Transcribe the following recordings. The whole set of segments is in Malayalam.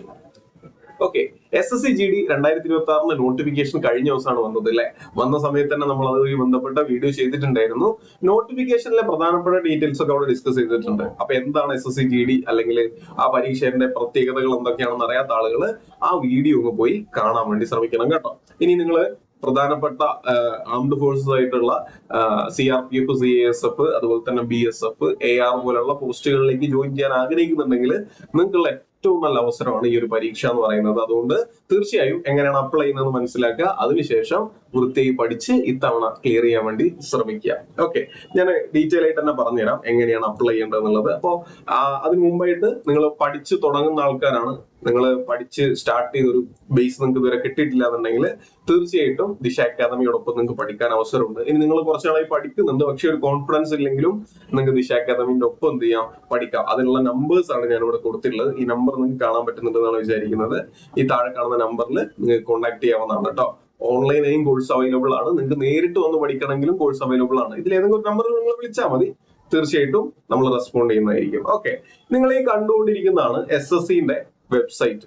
ക്വസ്റ്റ്യൻ. ഓക്കെ, SSC-GD 2026 നോട്ടിഫിക്കേഷൻ കഴിഞ്ഞ ദിവസമാണ് വന്നത് അല്ലെ. വന്ന സമയത്ത് തന്നെ നമ്മൾ അതുമായി ബന്ധപ്പെട്ട വീഡിയോ ചെയ്തിട്ടുണ്ടായിരുന്നു. നോട്ടിഫിക്കേഷനിലെ പ്രധാനപ്പെട്ട ഡീറ്റെയിൽസ് ഒക്കെ അവിടെ ഡിസ്കസ് ചെയ്തിട്ടുണ്ട്. അപ്പൊ എന്താണ് SSC-GD അല്ലെങ്കിൽ ആ പരീക്ഷയുടെ പ്രത്യേകതകൾ എന്തൊക്കെയാണെന്ന് അറിയാത്ത ആളുകൾ ആ വീഡിയോ ഒന്ന് പോയി കാണാൻ വേണ്ടി ശ്രമിക്കണം കേട്ടോ. ഇനി നിങ്ങൾ പ്രധാനപ്പെട്ട ആംഡ് ഫോഴ്സസ് ആയിട്ടുള്ള CRPF, CASF, അതുപോലെ തന്നെ BSF, AR പോലുള്ള പോസ്റ്റുകളിലേക്ക് ജോയിൻ ചെയ്യാൻ ആഗ്രഹിക്കുന്നുണ്ടെങ്കിൽ നിങ്ങൾക്കുള്ള ഏറ്റവും നല്ല അവസരമാണ് ഈ ഒരു പരീക്ഷ എന്ന് പറയുന്നത്. അതുകൊണ്ട് തീർച്ചയായും എങ്ങനെയാണ് അപ്ലൈ ചെയ്യുന്നത് മനസ്സിലാക്കുക, അതിനുശേഷം വൃത്തിയായി പഠിച്ച് ഇത്തവണ ക്ലിയർ ചെയ്യാൻ വേണ്ടി ശ്രമിക്കുക. ഓക്കെ, ഞാൻ ഡീറ്റെയിൽ ആയിട്ട് തന്നെ പറഞ്ഞുതരാം എങ്ങനെയാണ് അപ്ലൈ ചെയ്യേണ്ടത് എന്നുള്ളത്. അപ്പോൾ അതിന് മുമ്പായിട്ട് നിങ്ങൾ പഠിച്ചു തുടങ്ങുന്ന ആൾക്കാരാണ്, നിങ്ങൾ പഠിച്ച് സ്റ്റാർട്ട് ചെയ്തൊരു ബേസ് നിങ്ങൾക്ക് ഇതുവരെ കിട്ടിയിട്ടില്ല എന്നുണ്ടെങ്കിൽ തീർച്ചയായിട്ടും ദിശ അക്കാദമിയോടൊപ്പം നിങ്ങൾക്ക് പഠിക്കാൻ അവസരമുണ്ട്. ഇനി നിങ്ങൾ കുറച്ചാളായി പഠിക്കുന്നുണ്ട്, പക്ഷെ ഒരു കോൺഫിഡൻസ് ഇല്ലെങ്കിലും നിങ്ങൾക്ക് ദിശ അക്കാദമിന്റെ ഒപ്പം എന്ത് ചെയ്യാം, പഠിക്കാം. അതിനുള്ള നമ്പേഴ്സ് ആണ് ഞാൻ ഇവിടെ കൊടുത്തിട്ടുള്ളത്. ഈ നമ്പർ നിങ്ങൾക്ക് കാണാൻ പറ്റുന്നുണ്ടെന്നാണ് വിചാരിക്കുന്നത്. ഈ താഴെ കാണുന്ന നമ്പറിൽ നിങ്ങൾക്ക് കോൺടാക്ട് ചെയ്യാവുന്നതാണ് കേട്ടോ. ഓൺലൈനായും കോഴ്സ് അവൈലബിൾ ആണ്. നിങ്ങൾക്ക് നേരിട്ട് വന്ന് പഠിക്കണമെങ്കിലും കോഴ്സ് അവൈലബിൾ ആണ്. ഇതിൽ ഏതെങ്കിലും ഒരു നമ്പറിൽ നിങ്ങൾ വിളിച്ചാൽ മതി, തീർച്ചയായിട്ടും നമ്മൾ റെസ്പോണ്ട് ചെയ്യുന്നതായിരിക്കും. ഓക്കെ, നിങ്ങൾ ഈ കണ്ടുകൊണ്ടിരിക്കുന്നതാണ് SSCന്റെ വെബ്സൈറ്റ്.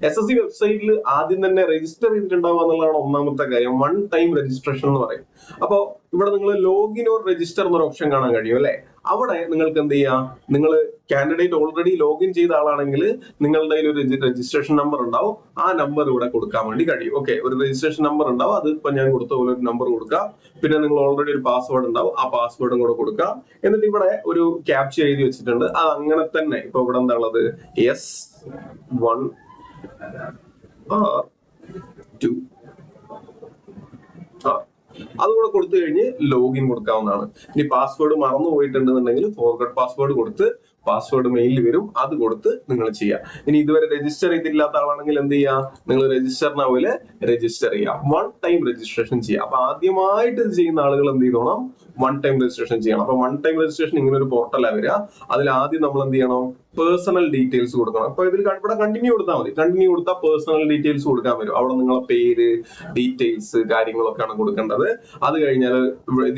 SSC വെബ്സൈറ്റിൽ ആദ്യം തന്നെ രജിസ്റ്റർ ചെയ്തിട്ടുണ്ടാവുക എന്നുള്ളതാണ് ഒന്നാമത്തെ കാര്യം. 1 ടൈം രജിസ്ട്രേഷൻ എന്ന് പറയും. അപ്പോൾ ഇവിടെ നിങ്ങൾ ലോഗിൻ ഓർ രജിസ്റ്റർ എന്നൊരു ഓപ്ഷൻ കാണാൻ കഴിയും അല്ലെ. അവിടെ നിങ്ങൾക്ക് എന്ത് ചെയ്യാം, നിങ്ങൾ കാൻഡിഡേറ്റ് ഓൾറെഡി ലോഗിൻ ചെയ്ത ആളാണെങ്കിൽ നിങ്ങളുടെ കയ്യിൽ ഒരു രജിസ്ട്രേഷൻ നമ്പർ ഉണ്ടാവും. ആ നമ്പർ ഇവിടെ കൊടുക്കാൻ വേണ്ടി കഴിയും. ഓക്കെ, ഒരു രജിസ്ട്രേഷൻ നമ്പർ ഉണ്ടാവും, അത് ഇപ്പൊ ഞാൻ കൊടുത്ത പോലെ ഒരു നമ്പർ കൊടുക്കാം. പിന്നെ നിങ്ങൾ ഓൾറെഡി ഒരു പാസ്വേഡ് ഉണ്ടാവും, ആ പാസ്വേഡും കൂടെ കൊടുക്കാം. എന്നിട്ട് ഇവിടെ ഒരു ക്യാപ്ച എഴുതി വെച്ചിട്ടുണ്ട്, അത് അങ്ങനെ തന്നെ ഇപ്പൊ ഇവിടെ എന്താ ഉള്ളത്, S1R2 അതുകൂടെ കൊടുത്തു കഴിഞ്ഞ് ലോഗിൻ കൊടുക്കാവുന്നതാണ്. ഇനി പാസ്വേഡ് മറന്നു പോയിട്ടുണ്ടെന്നുണ്ടെങ്കിൽ ഫോർഗട്ട് പാസ്വേഡ് കൊടുത്ത് പാസ്വേഡ് മെയിലിൽ വരും, അത് കൊടുത്ത് നിങ്ങൾ ചെയ്യാം. ഇനി ഇതുവരെ രജിസ്റ്റർ ചെയ്തില്ലാത്ത ആളാണെങ്കിൽ എന്ത് ചെയ്യാം, നിങ്ങൾ രജിസ്റ്ററിനെ പോലെ രജിസ്റ്റർ ചെയ്യാം. 1 ടൈം രജിസ്ട്രേഷൻ ചെയ്യാം. അപ്പൊ ആദ്യമായിട്ട് ഇത് ചെയ്യുന്ന ആളുകൾ എന്ത് ചെയ്യണം, 1 ടൈം രജിസ്ട്രേഷൻ ചെയ്യണം. അപ്പൊ 1 ടൈം രജിസ്ട്രേഷൻ ഇങ്ങനെ ഒരു പോർട്ടലാണ് വരിക. അതിൽ ആദ്യം നമ്മൾ എന്ത് ചെയ്യണം, പേഴ്സണൽ ഡീറ്റെയിൽസ് കൊടുക്കണം. അപ്പൊ ഇതിൽ ഇവിടെ കണ്ടിന്യൂ കൊടുത്താൽ മതി. കണ്ടിന്യൂ കൊടുത്താൽ പേഴ്സണൽ ഡീറ്റെയിൽസ് കൊടുക്കാൻ വരും. അവിടെ നിങ്ങളെ പേര്, ഡീറ്റെയിൽസ്, കാര്യങ്ങളൊക്കെയാണ് കൊടുക്കേണ്ടത്. അത് കഴിഞ്ഞാൽ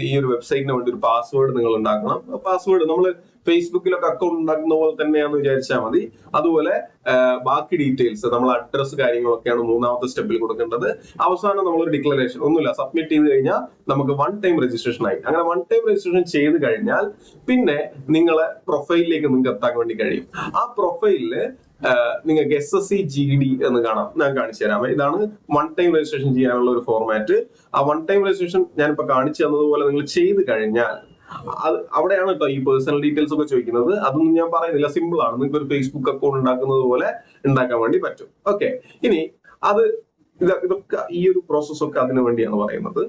ഈ ഒരു വെബ്സൈറ്റിന് വേണ്ടി ഒരു പാസ്വേഡ് നിങ്ങൾ ഉണ്ടാക്കണം. പാസ്വേഡ് നമ്മൾ ഫേസ്ബുക്കിലൊക്കെ അക്കൗണ്ട് ഉണ്ടാക്കുന്ന പോലെ തന്നെയാണെന്ന് വിചാരിച്ചാൽ മതി. അതുപോലെ ബാക്കി ഡീറ്റെയിൽസ്, നമ്മൾ അഡ്രസ് കാര്യങ്ങളൊക്കെയാണ് മൂന്നാമത്തെ സ്റ്റെപ്പിൽ കൊടുക്കേണ്ടത്. അവസാനം നമ്മളൊരു ഡിക്ലറേഷൻ, ഒന്നുമില്ല, സബ്മിറ്റ് ചെയ്ത് കഴിഞ്ഞാൽ നമുക്ക് 1 ടൈം രജിസ്ട്രേഷൻ ആയി. അങ്ങനെ 1 ടൈം രജിസ്ട്രേഷൻ ചെയ്ത് കഴിഞ്ഞാൽ പിന്നെ നിങ്ങളെ പ്രൊഫൈലിലേക്ക് നിങ്ങൾക്ക് എത്താൻ വേണ്ടി കഴിയും. ആ പ്രൊഫൈലില് നിങ്ങൾക്ക് SSC-GD എന്ന് കാണാം. ഞാൻ കാണിച്ചു തരാം. ഇതാണ് 1 ടൈം രജിസ്ട്രേഷൻ ചെയ്യാനുള്ള ഒരു ഫോർമാറ്റ്. ആ 1 ടൈം രജിസ്ട്രേഷൻ ഞാനിപ്പോ കാണിച്ചു തന്നതുപോലെ നിങ്ങൾ ചെയ്ത് കഴിഞ്ഞാൽ അവിടെയാണ് കേട്ടോ ഈ പേഴ്സണൽ ഡീറ്റെയിൽസ് ഒക്കെ ചോദിക്കുന്നത്. അതൊന്നും ഞാൻ പറയുന്നില്ല, സിമ്പിൾ ആണ്. നിങ്ങൾക്ക് ഒരു ഫേസ്ബുക്ക് അക്കൗണ്ട് ഉണ്ടാക്കുന്നത് പോലെ ഉണ്ടാക്കാൻ വേണ്ടി പറ്റും. ഓക്കെ, ഇനി ഇതൊക്കെ ഈ ഒരു പ്രോസസ് ഒക്കെ അതിനു വേണ്ടിയാണ് പറയുന്നത്.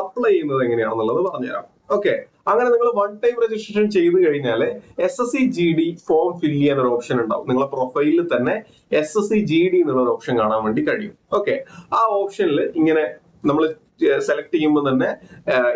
അപ്ലൈ ചെയ്യുന്നത് എങ്ങനെയാണെന്നുള്ളത് പറഞ്ഞുതരാം. ഓക്കെ, അങ്ങനെ നിങ്ങൾ 1 ടൈം രജിസ്ട്രേഷൻ ചെയ്ത് കഴിഞ്ഞാൽ SSC-GD ഫോം ഫില്ല് ചെയ്യാൻ ഒരു ഓപ്ഷൻ ഉണ്ടാവും. നിങ്ങളെ പ്രൊഫൈലിൽ തന്നെ SSC-GD എന്നുള്ള ഒരു ഓപ്ഷൻ കാണാൻ വേണ്ടി കഴിയും. ഓക്കെ, ആ ഓപ്ഷനിൽ ഇങ്ങനെ നമ്മൾ സെലക്ട് ചെയ്യുമ്പോൾ തന്നെ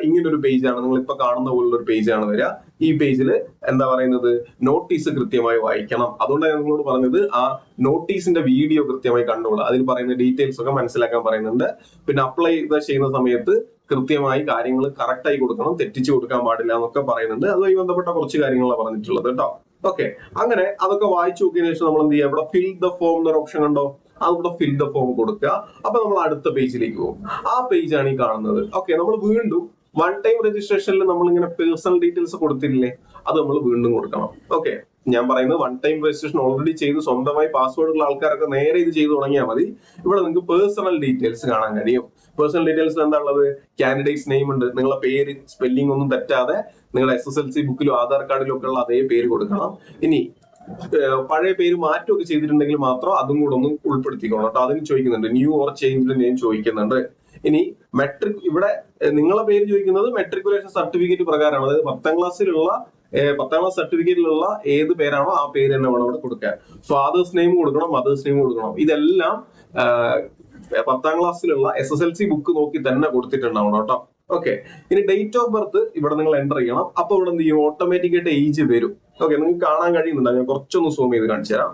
ഇങ്ങനെ ഒരു പേജാണ്, നിങ്ങൾ ഇപ്പൊ കാണുന്ന പോലുള്ള ഒരു പേജാണ് വരിക. ഈ പേജിൽ എന്താ പറയുന്നത്, നോട്ടീസ് കൃത്യമായി വായിക്കണം. അതുകൊണ്ടാണ് ഞാൻ നിങ്ങളോട് പറഞ്ഞത് ആ നോട്ടീസിന്റെ വീഡിയോ കൃത്യമായി കണ്ടോളൂ. അതിൽ പറയുന്ന ഡീറ്റെയിൽസ് ഒക്കെ മനസ്സിലാക്കാൻ പറയുന്നുണ്ട്. പിന്നെ അപ്ലൈ ചെയ്യുന്ന സമയത്ത് കൃത്യമായി കാര്യങ്ങൾ കറക്റ്റ് ആയി കൊടുക്കണം, തെറ്റിച്ച് കൊടുക്കാൻ പാടില്ല എന്നൊക്കെ പറയുന്നുണ്ട്. അതുമായി ബന്ധപ്പെട്ട കുറച്ച് കാര്യങ്ങളാണ് പറഞ്ഞിട്ടുള്ളത് കേട്ടോ. ഓക്കെ, അങ്ങനെ അതൊക്കെ വായിച്ചു നോക്കിയതിനു ശേഷം നമ്മൾ എന്ത് ചെയ്യുക, ഇവിടെ ഫിൽ ദ ഫോം എന്നൊരു ഓപ്ഷൻ ഉണ്ടോ, അതിവിടെ ഫിൽ ദ ഫോം കൊടുക്കുക. അപ്പൊ നമ്മൾ അടുത്ത പേജിലേക്ക് പോകും. ആ പേജാണ് ഈ കാണുന്നത്. ഓക്കെ, നമ്മൾ വീണ്ടും 1 ടൈം രജിസ്ട്രേഷനിൽ നമ്മൾ ഇങ്ങനെ പേഴ്സണൽ ഡീറ്റെയിൽസ് കൊടുത്തില്ലേ, അത് നമ്മൾ വീണ്ടും കൊടുക്കണം. ഓക്കെ, ഞാൻ പറയുന്നത് 1 ടൈം രജിസ്ട്രേഷൻ ഓൾറെഡി ചെയ്ത് സ്വന്തമായി പാസ്വേഡ് ഉള്ള ആൾക്കാരൊക്കെ നേരെ ഇത് ചെയ്ത് തുടങ്ങിയാൽ മതി. ഇവിടെ നിങ്ങൾക്ക് പേഴ്സണൽ ഡീറ്റെയിൽസ് കാണാൻ കഴിയും. പേഴ്സണൽ ഡീറ്റെയിൽസ് എന്താ ഉള്ളത്, കാൻഡിഡേറ്റ്സ് നെയിം ഉണ്ട്, നിങ്ങളെ പേര് സ്പെല്ലിംഗ് ഒന്നും തെറ്റാതെ നിങ്ങളുടെ SSLC ബുക്കിലും ആധാർ കാർഡിലും ഒക്കെ ഉള്ള അതേ പേര് കൊടുക്കണം. ഇനി പഴയ പേര് മാറ്റമൊക്കെ ചെയ്തിട്ടുണ്ടെങ്കിൽ മാത്രം അതും കൂടെ ഒന്ന് ഉൾപ്പെടുത്തിക്കോണം കേട്ടോ. അതിന് ചോദിക്കുന്നുണ്ട്, ന്യൂ ഓർ ചേഞ്ച് നെയിം ചോദിക്കുന്നുണ്ട്. ഇനി മെട്രിക്, ഇവിടെ നിങ്ങളെ പേര് ചോദിക്കുന്നത് മെട്രിക്കുലേഷൻ സർട്ടിഫിക്കറ്റ് പ്രകാരമാണ്. അതായത് 10ാം ക്ലാസ് സർട്ടിഫിക്കറ്റിലുള്ള ഏത് പേരാണോ ആ പേര് തന്നെ വേണം ഇവിടെ കൊടുക്കാൻ. ഫാദേഴ്സ് നെയിം കൊടുക്കണം, മദേഴ്സ് നെയിം കൊടുക്കണം. ഇതെല്ലാം 10ാം ക്ലാസ്സിലുള്ള SSLC ബുക്ക് നോക്കി തന്നെ കൊടുത്തിട്ടുണ്ടാവണം കേട്ടോ. ഓക്കെ, ഇനി ഡേറ്റ് ഓഫ് ബർത്ത് ഇവിടെ നിങ്ങൾ എൻ്റർ ചെയ്യണം. അപ്പൊ ഇവിടെ എന്ത് ചെയ്യും, ഓട്ടോമാറ്റിക് ആയിട്ട് ഏജ് വരും. ഓക്കെ, നിങ്ങൾക്ക് കാണാൻ കഴിയുന്നുണ്ട്. ഞാൻ കുറച്ചൊന്ന് സൂം ചെയ്ത് കാണിച്ചു തരാം.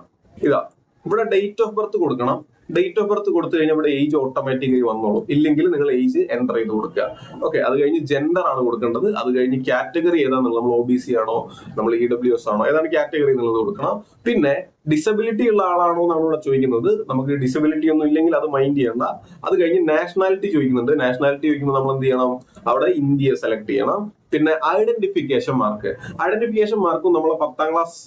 ഇതാ, ഇവിടെ ഡേറ്റ് ഓഫ് ബർത്ത് കൊടുക്കണം. ഡേറ്റ് ഓഫ് ബർത്ത് കൊടുത്തു കഴിഞ്ഞാൽ ഇവിടെ ഏജ് ഓട്ടോമാറ്റിക്കലി വന്നോളും. ഇല്ലെങ്കിൽ നിങ്ങൾ ഏജ് എൻ്റർ ചെയ്ത് കൊടുക്കുക. ഓക്കെ, അത് കഴിഞ്ഞ് ജെൻഡർ ആണ് കൊടുക്കേണ്ടത്. അത് കഴിഞ്ഞ് കാറ്റഗറി ഏതാണെന്നുള്ളത്, നമ്മൾ OBC ആണോ, നമ്മൾ EWS ആണോ, ഏതാണ് കാറ്റഗറി എന്നുള്ളത് കൊടുക്കണം. പിന്നെ ഡിസബിലിറ്റി ഉള്ള ആളാണോ എന്നാണ് ഇവിടെ ചോദിക്കുന്നത്. നമുക്ക് ഡിസബിലിറ്റി ഒന്നും ഇല്ലെങ്കിൽ അത് മൈൻഡ് ചെയ്യണ്ട. അത് കഴിഞ്ഞ് നാഷണാലിറ്റി ചോദിക്കുന്നുണ്ട്. നാഷണാലിറ്റി ചോദിക്കുമ്പോൾ നമ്മൾ എന്ത് ചെയ്യണം, അവിടെ ഇന്ത്യ സെലക്ട് ചെയ്യണം. പിന്നെ ഐഡന്റിഫിക്കേഷൻ മാർക്ക്, ഐഡന്റിഫിക്കേഷൻ മാർക്കും നമ്മളെ 10ാം ക്ലാസ്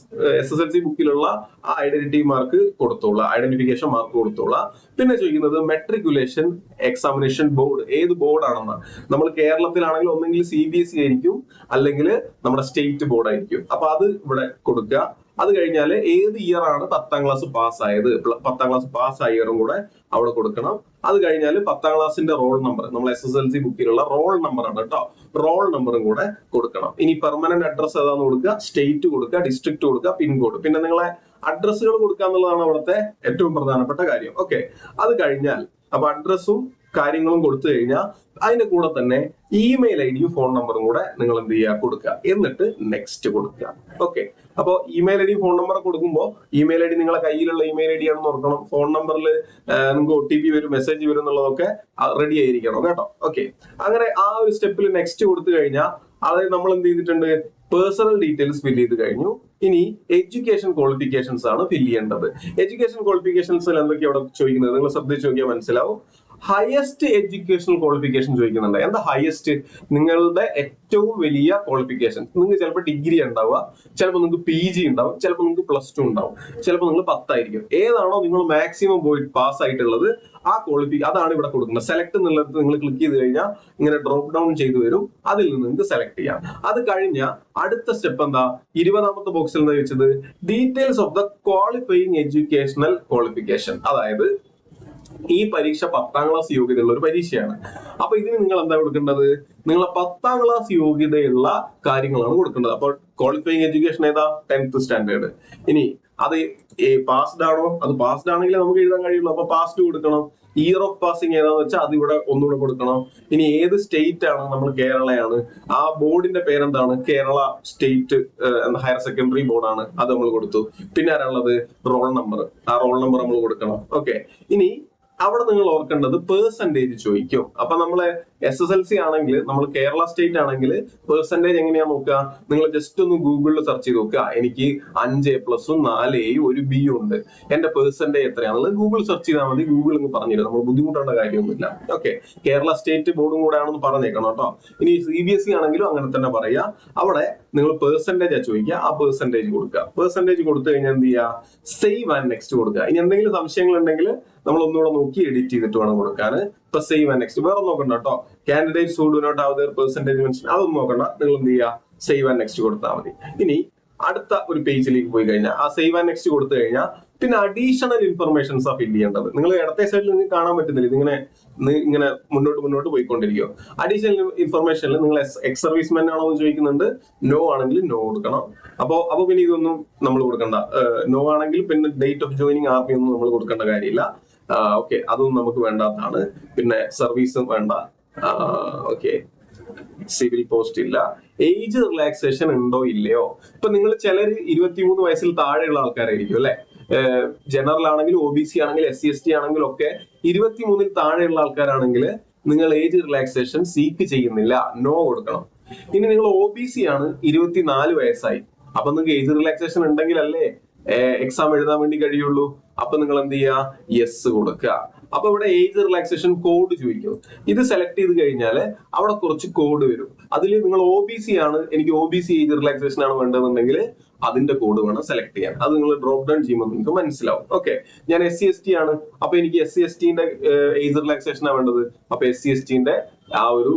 SSLC ബുക്കിലുള്ള ആ ഐഡന്റിറ്റി മാർക്ക് കൊടുത്തോളാം, ഐഡന്റിഫിക്കേഷൻ മാർക്ക് കൊടുത്തോളാം. പിന്നെ ചോദിക്കുന്നത് മെട്രിക്കുലേഷൻ എക്സാമിനേഷൻ ബോർഡ്, ഏത് ബോർഡാണെന്ന്. നമ്മൾ കേരളത്തിലാണെങ്കിൽ ഒന്നെങ്കിൽ CBSE ആയിരിക്കും, അല്ലെങ്കിൽ നമ്മുടെ സ്റ്റേറ്റ് ബോർഡ് ആയിരിക്കും. അപ്പൊ അത് ഇവിടെ കൊടുക്കുക. അത് കഴിഞ്ഞാൽ ഏത് ഇയർ ആണ് 10ാം ക്ലാസ് പാസ്സായത്, 10ാം ക്ലാസ് പാസ്സായ ഇയറും കൂടെ അവിടെ കൊടുക്കണം. അത് കഴിഞ്ഞാൽ 10ാം ക്ലാസ്സിന്റെ റോൾ നമ്പർ, നമ്മൾ SSLC ബുക്കിലുള്ള റോൾ നമ്പർ ആണ് കേട്ടോ, റോൾ നമ്പറും കൂടെ കൊടുക്കണം. ഇനി പെർമനന്റ് അഡ്രസ് ഏതാന്ന് കൊടുക്കുക, സ്റ്റേറ്റ് കൊടുക്കുക, ഡിസ്ട്രിക്ട് കൊടുക്കുക, പിൻകോഡ്. പിന്നെ നിങ്ങളെ അഡ്രസ്സുകൾ കൊടുക്കുക എന്നുള്ളതാണ് അവിടുത്തെ ഏറ്റവും പ്രധാനപ്പെട്ട കാര്യം. ഓക്കെ, അത് കഴിഞ്ഞാൽ അപ്പൊ അഡ്രസ്സും കാര്യങ്ങളും കൊടുത്തു കഴിഞ്ഞാൽ അതിന്റെ കൂടെ തന്നെ ഇമെയിൽ IDയും ഫോൺ നമ്പറും കൂടെ നിങ്ങൾ എന്ത് ചെയ്യുക, കൊടുക്കുക. എന്നിട്ട് നെക്സ്റ്റ് കൊടുക്കുക. ഓക്കെ, അപ്പൊ ഇമെയിൽ ID ഫോൺ നമ്പർ കൊടുക്കുമ്പോൾ ഇമെയിൽ ID നിങ്ങളെ കയ്യിലുള്ള ഇമെയിൽ ID ആണെന്ന് ഓർക്കണം. ഫോൺ നമ്പറിൽ നിങ്ങൾക്ക് OTP വരും, മെസ്സേജ് വരും എന്നുള്ളതൊക്കെ റെഡി ആയിരിക്കണം കേട്ടോ. ഓക്കെ, അങ്ങനെ ആ ഒരു സ്റ്റെപ്പിൽ നെക്സ്റ്റ് കൊടുത്തു കഴിഞ്ഞാൽ അതായത് നമ്മൾ എന്ത് ചെയ്തിട്ടുണ്ട്, പേഴ്സണൽ ഡീറ്റെയിൽസ് ഫില്ല് ചെയ്ത് കഴിഞ്ഞു. ഇനി എഡ്യൂക്കേഷൻ ക്വാളിഫിക്കേഷൻസ് ആണ് ഫില്ല് ചെയ്യേണ്ടത്. എഡ്യൂക്കേഷൻ ക്വാളിഫിക്കേഷൻസിൽ എന്തൊക്കെയാണ് അവിടെ ചോദിക്കുന്നത്, നിങ്ങൾ ശ്രദ്ധിച്ച് നോക്കിയാൽ മനസ്സിലാവും. ഹയസ്റ്റ് എഡ്യൂക്കേഷണൽ ക്വാളിഫിക്കേഷൻ ചോദിക്കുന്നുണ്ട്. എന്താ ഹയസ്റ്റ്? നിങ്ങളുടെ ഏറ്റവും വലിയ ക്വാളിഫിക്കേഷൻ. നിങ്ങൾക്ക് ചിലപ്പോൾ ഡിഗ്രി ഉണ്ടാവുക, ചിലപ്പോൾ നിങ്ങൾക്ക് PG ഉണ്ടാവും, ചിലപ്പോൾ നിങ്ങൾക്ക് +2 ഉണ്ടാവും, ചിലപ്പോൾ നിങ്ങൾ 10 ആയിരിക്കും. ഏതാണോ നിങ്ങൾ മാക്സിമം പോയി പാസ് ആയിട്ടുള്ളത് ആ അതാണ് ഇവിടെ കൊടുക്കുന്നത്. സെലക്ട് എന്നുള്ളത് നിങ്ങൾ ക്ലിക്ക് ചെയ്ത് കഴിഞ്ഞാൽ ഇങ്ങനെ ഡ്രോപ്പ് ഡൗൺ ചെയ്ത് വരും, അതിൽ നിന്ന് നിങ്ങൾക്ക് സെലക്ട് ചെയ്യാം. അത് കഴിഞ്ഞാൽ അടുത്ത സ്റ്റെപ്പ് എന്താ, 20ാമത്തെ ബോക്സിൽ എന്താ വെച്ചത്, details of the qualifying educational qualification. അതായത് ഈ പരീക്ഷ 10ാം ക്ലാസ് യോഗ്യതയുള്ള ഒരു പരീക്ഷയാണ്. അപ്പൊ ഇതിന് നിങ്ങൾ എന്താ കൊടുക്കേണ്ടത്, നിങ്ങളെ 10ാം ക്ലാസ് യോഗ്യതയുള്ള കാര്യങ്ങളാണ് കൊടുക്കേണ്ടത്. അപ്പോൾ ക്വാളിഫയിങ് എഡ്യൂക്കേഷൻ ഏതാ, 10th സ്റ്റാൻഡേർഡ്. ഇനി അത് പാസ്ഡ് ആണോ, അത് പാസ്ഡ് ആണെങ്കിൽ നമുക്ക് എഴുതാൻ കഴിയുള്ളൂ. അപ്പൊ പാസ്ഡ് കൊടുക്കണം. ഇയർ ഓഫ് പാസിംഗ് ഏതാന്ന് വെച്ചാൽ അത് ഇവിടെ ഒന്നുകൂടെ കൊടുക്കണം. ഇനി ഏത് സ്റ്റേറ്റ് ആണ്, നമ്മൾ കേരളയാണ്, ആ ബോർഡിന്റെ പേരെന്താണ്, കേരള സ്റ്റേറ്റ് ഹയർ സെക്കൻഡറി ബോർഡാണ്, അത് നമ്മൾ കൊടുത്തു. പിന്നെ ആരാളുള്ളത്, റോൾ നമ്പർ, ആ റോൾ നമ്പർ നമ്മൾ കൊടുക്കണം. ഓക്കെ, ഇനി അവിടെ നിങ്ങൾ ഓർക്കേണ്ടത് പെർസെന്റേജ് ചോദിക്കും. അപ്പൊ നമ്മളെ SSLC ആണെങ്കിൽ, നമ്മൾ കേരള സ്റ്റേറ്റ് ആണെങ്കിൽ പെർസെന്റേജ് എങ്ങനെയാ നോക്കുക, നിങ്ങൾ ജസ്റ്റ് ഒന്ന് ഗൂഗിളിൽ സെർച്ച് ചെയ്ത് നോക്കുക. എനിക്ക് 5A+, 4Aയും 1B ഉണ്ട്, എന്റെ പെർസെന്റേജ് എത്രയാണെന്നുള്ളത് ഗൂഗിൾ സെർച്ച് ചെയ്താൽ മതി. ഗൂഗിൾ എന്ന് പറഞ്ഞിരുന്നു, നമ്മൾ ബുദ്ധിമുട്ടേണ്ട കാര്യമൊന്നുമില്ല. ഓക്കെ, കേരള സ്റ്റേറ്റ് ബോർഡും കൂടെ ആണെന്ന് പറഞ്ഞേക്കണം കേട്ടോ. ഇനി CBSE ആണെങ്കിലും അങ്ങനെ തന്നെ പറയാ. അവിടെ നിങ്ങൾ പെർസെന്റേജ് ചോദിക്കുക, ആ പെർസെന്റേജ് കൊടുക്കുക. പെർസെന്റേജ് കൊടുത്തു കഴിഞ്ഞാൽ എന്ത് ചെയ്യുക, സേവ് ആൻഡ് നെക്സ്റ്റ് കൊടുക്കുക. ഇനി എന്തെങ്കിലും സംശയങ്ങൾ ഉണ്ടെങ്കിൽ നമ്മൾ ഒന്നുകൂടെ നോക്കി എഡിറ്റ് ചെയ്തിട്ട് വേണം കൊടുക്കാൻ. ഇപ്പൊ സേവ് ആൻഡ് നെക്സ്റ്റ്, വേറെ നോക്കണ്ട കേട്ടോ. Candidates who do not have their percentage mention, അതൊന്നും നോക്കണ്ട. നിങ്ങൾ എന്ത് ചെയ്യുക, സേവ് ആൻഡ് നെക്സ്റ്റ് കൊടുത്താൽ മതി. ഇനി അടുത്ത ഒരു പേജിലേക്ക് പോയി കഴിഞ്ഞാൽ ആ സേവ് ആൻഡ് നെക്സ്റ്റ് കൊടുത്തു കഴിഞ്ഞാൽ പിന്നെ അഡീഷണൽ ഇൻഫർമേഷൻസ് ആ ഫില്ല് ചെയ്യേണ്ടത്. നിങ്ങൾ ഇടത്തെ സൈഡിൽ നിങ്ങൾക്ക് കാണാൻ പറ്റുന്നില്ല, ഇങ്ങനെ മുന്നോട്ട് പോയിക്കൊണ്ടിരിക്കും. അഡീഷണൽ ഇൻഫർമേഷനിൽ നിങ്ങൾ എക്സ് സർവീസ്മെൻ ആണോ എന്ന് ചോദിക്കുന്നുണ്ട്. നോ ആണെങ്കിൽ നോ കൊടുക്കണം. അപ്പൊ പിന്നെ ഇതൊന്നും നമ്മൾ കൊടുക്കണ്ട. നോ ആണെങ്കിൽ പിന്നെ ഡേറ്റ് ഓഫ് ജോയിനിങ് ആർമി ഒന്നും നമ്മൾ കൊടുക്കേണ്ട കാര്യമില്ല. ഓക്കെ, അതൊന്നും നമുക്ക് വേണ്ടാത്തതാണ്. പിന്നെ സർവീസും വേണ്ട. ഓക്കെ, സിവിൽ പോസ്റ്റ് ഇല്ല. ഏജ് റിലാക്സേഷൻ ഉണ്ടോ ഇല്ലയോ? ഇപ്പൊ നിങ്ങൾ ചിലർ 23 വയസ്സിൽ താഴെയുള്ള ആൾക്കാരായിരിക്കും അല്ലെ. ജനറൽ ആണെങ്കിൽ, OBC ആണെങ്കിൽ, SC/ST ആണെങ്കിലും ഒക്കെ 23-ൽ താഴെയുള്ള ആൾക്കാരാണെങ്കിൽ നിങ്ങൾ ഏജ് റിലാക്സേഷൻ സീക്ക് ചെയ്യുന്നില്ല, നോ കൊടുക്കണം. ഇനി നിങ്ങൾ OBC ആണ്, 24 വയസ്സായി, അപ്പൊ നിങ്ങൾക്ക് ഏജ് റിലാക്സേഷൻ ഉണ്ടെങ്കിലല്ലേ എക്സാം എഴുതാൻ വേണ്ടി കഴിയുള്ളൂ. അപ്പൊ നിങ്ങൾ എന്ത് ചെയ്യുക, യെസ് കൊടുക്കുക. അപ്പൊ ഇവിടെ ഏജ് റിലാക്സേഷൻ കോഡ് ചോദിക്കും. ഇത് സെലക്ട് ചെയ്ത് കഴിഞ്ഞാൽ അവിടെ കുറച്ച് കോഡ് വരും. അതിൽ നിങ്ങൾ OBC ആണ്, എനിക്ക് OBC ഏജ് റിലാക്സേഷൻ ആണ് വേണ്ടതെന്നുണ്ടെങ്കിൽ അതിന്റെ കോഡ് വേണം സെലക്ട് ചെയ്യാൻ. അത് നിങ്ങൾ ഡ്രോപ്പ് ഡൗൺ ചെയ്യുമ്പോൾ നിങ്ങൾക്ക് മനസ്സിലാവും. ഓക്കെ, ഞാൻ SC/ST ആണ്, അപ്പൊ എനിക്ക് SC/STന്റെ ഏജ് റിലാക്സേഷൻ ആണ് വേണ്ടത്. അപ്പൊ SC/STന്റെ ആ ഒരു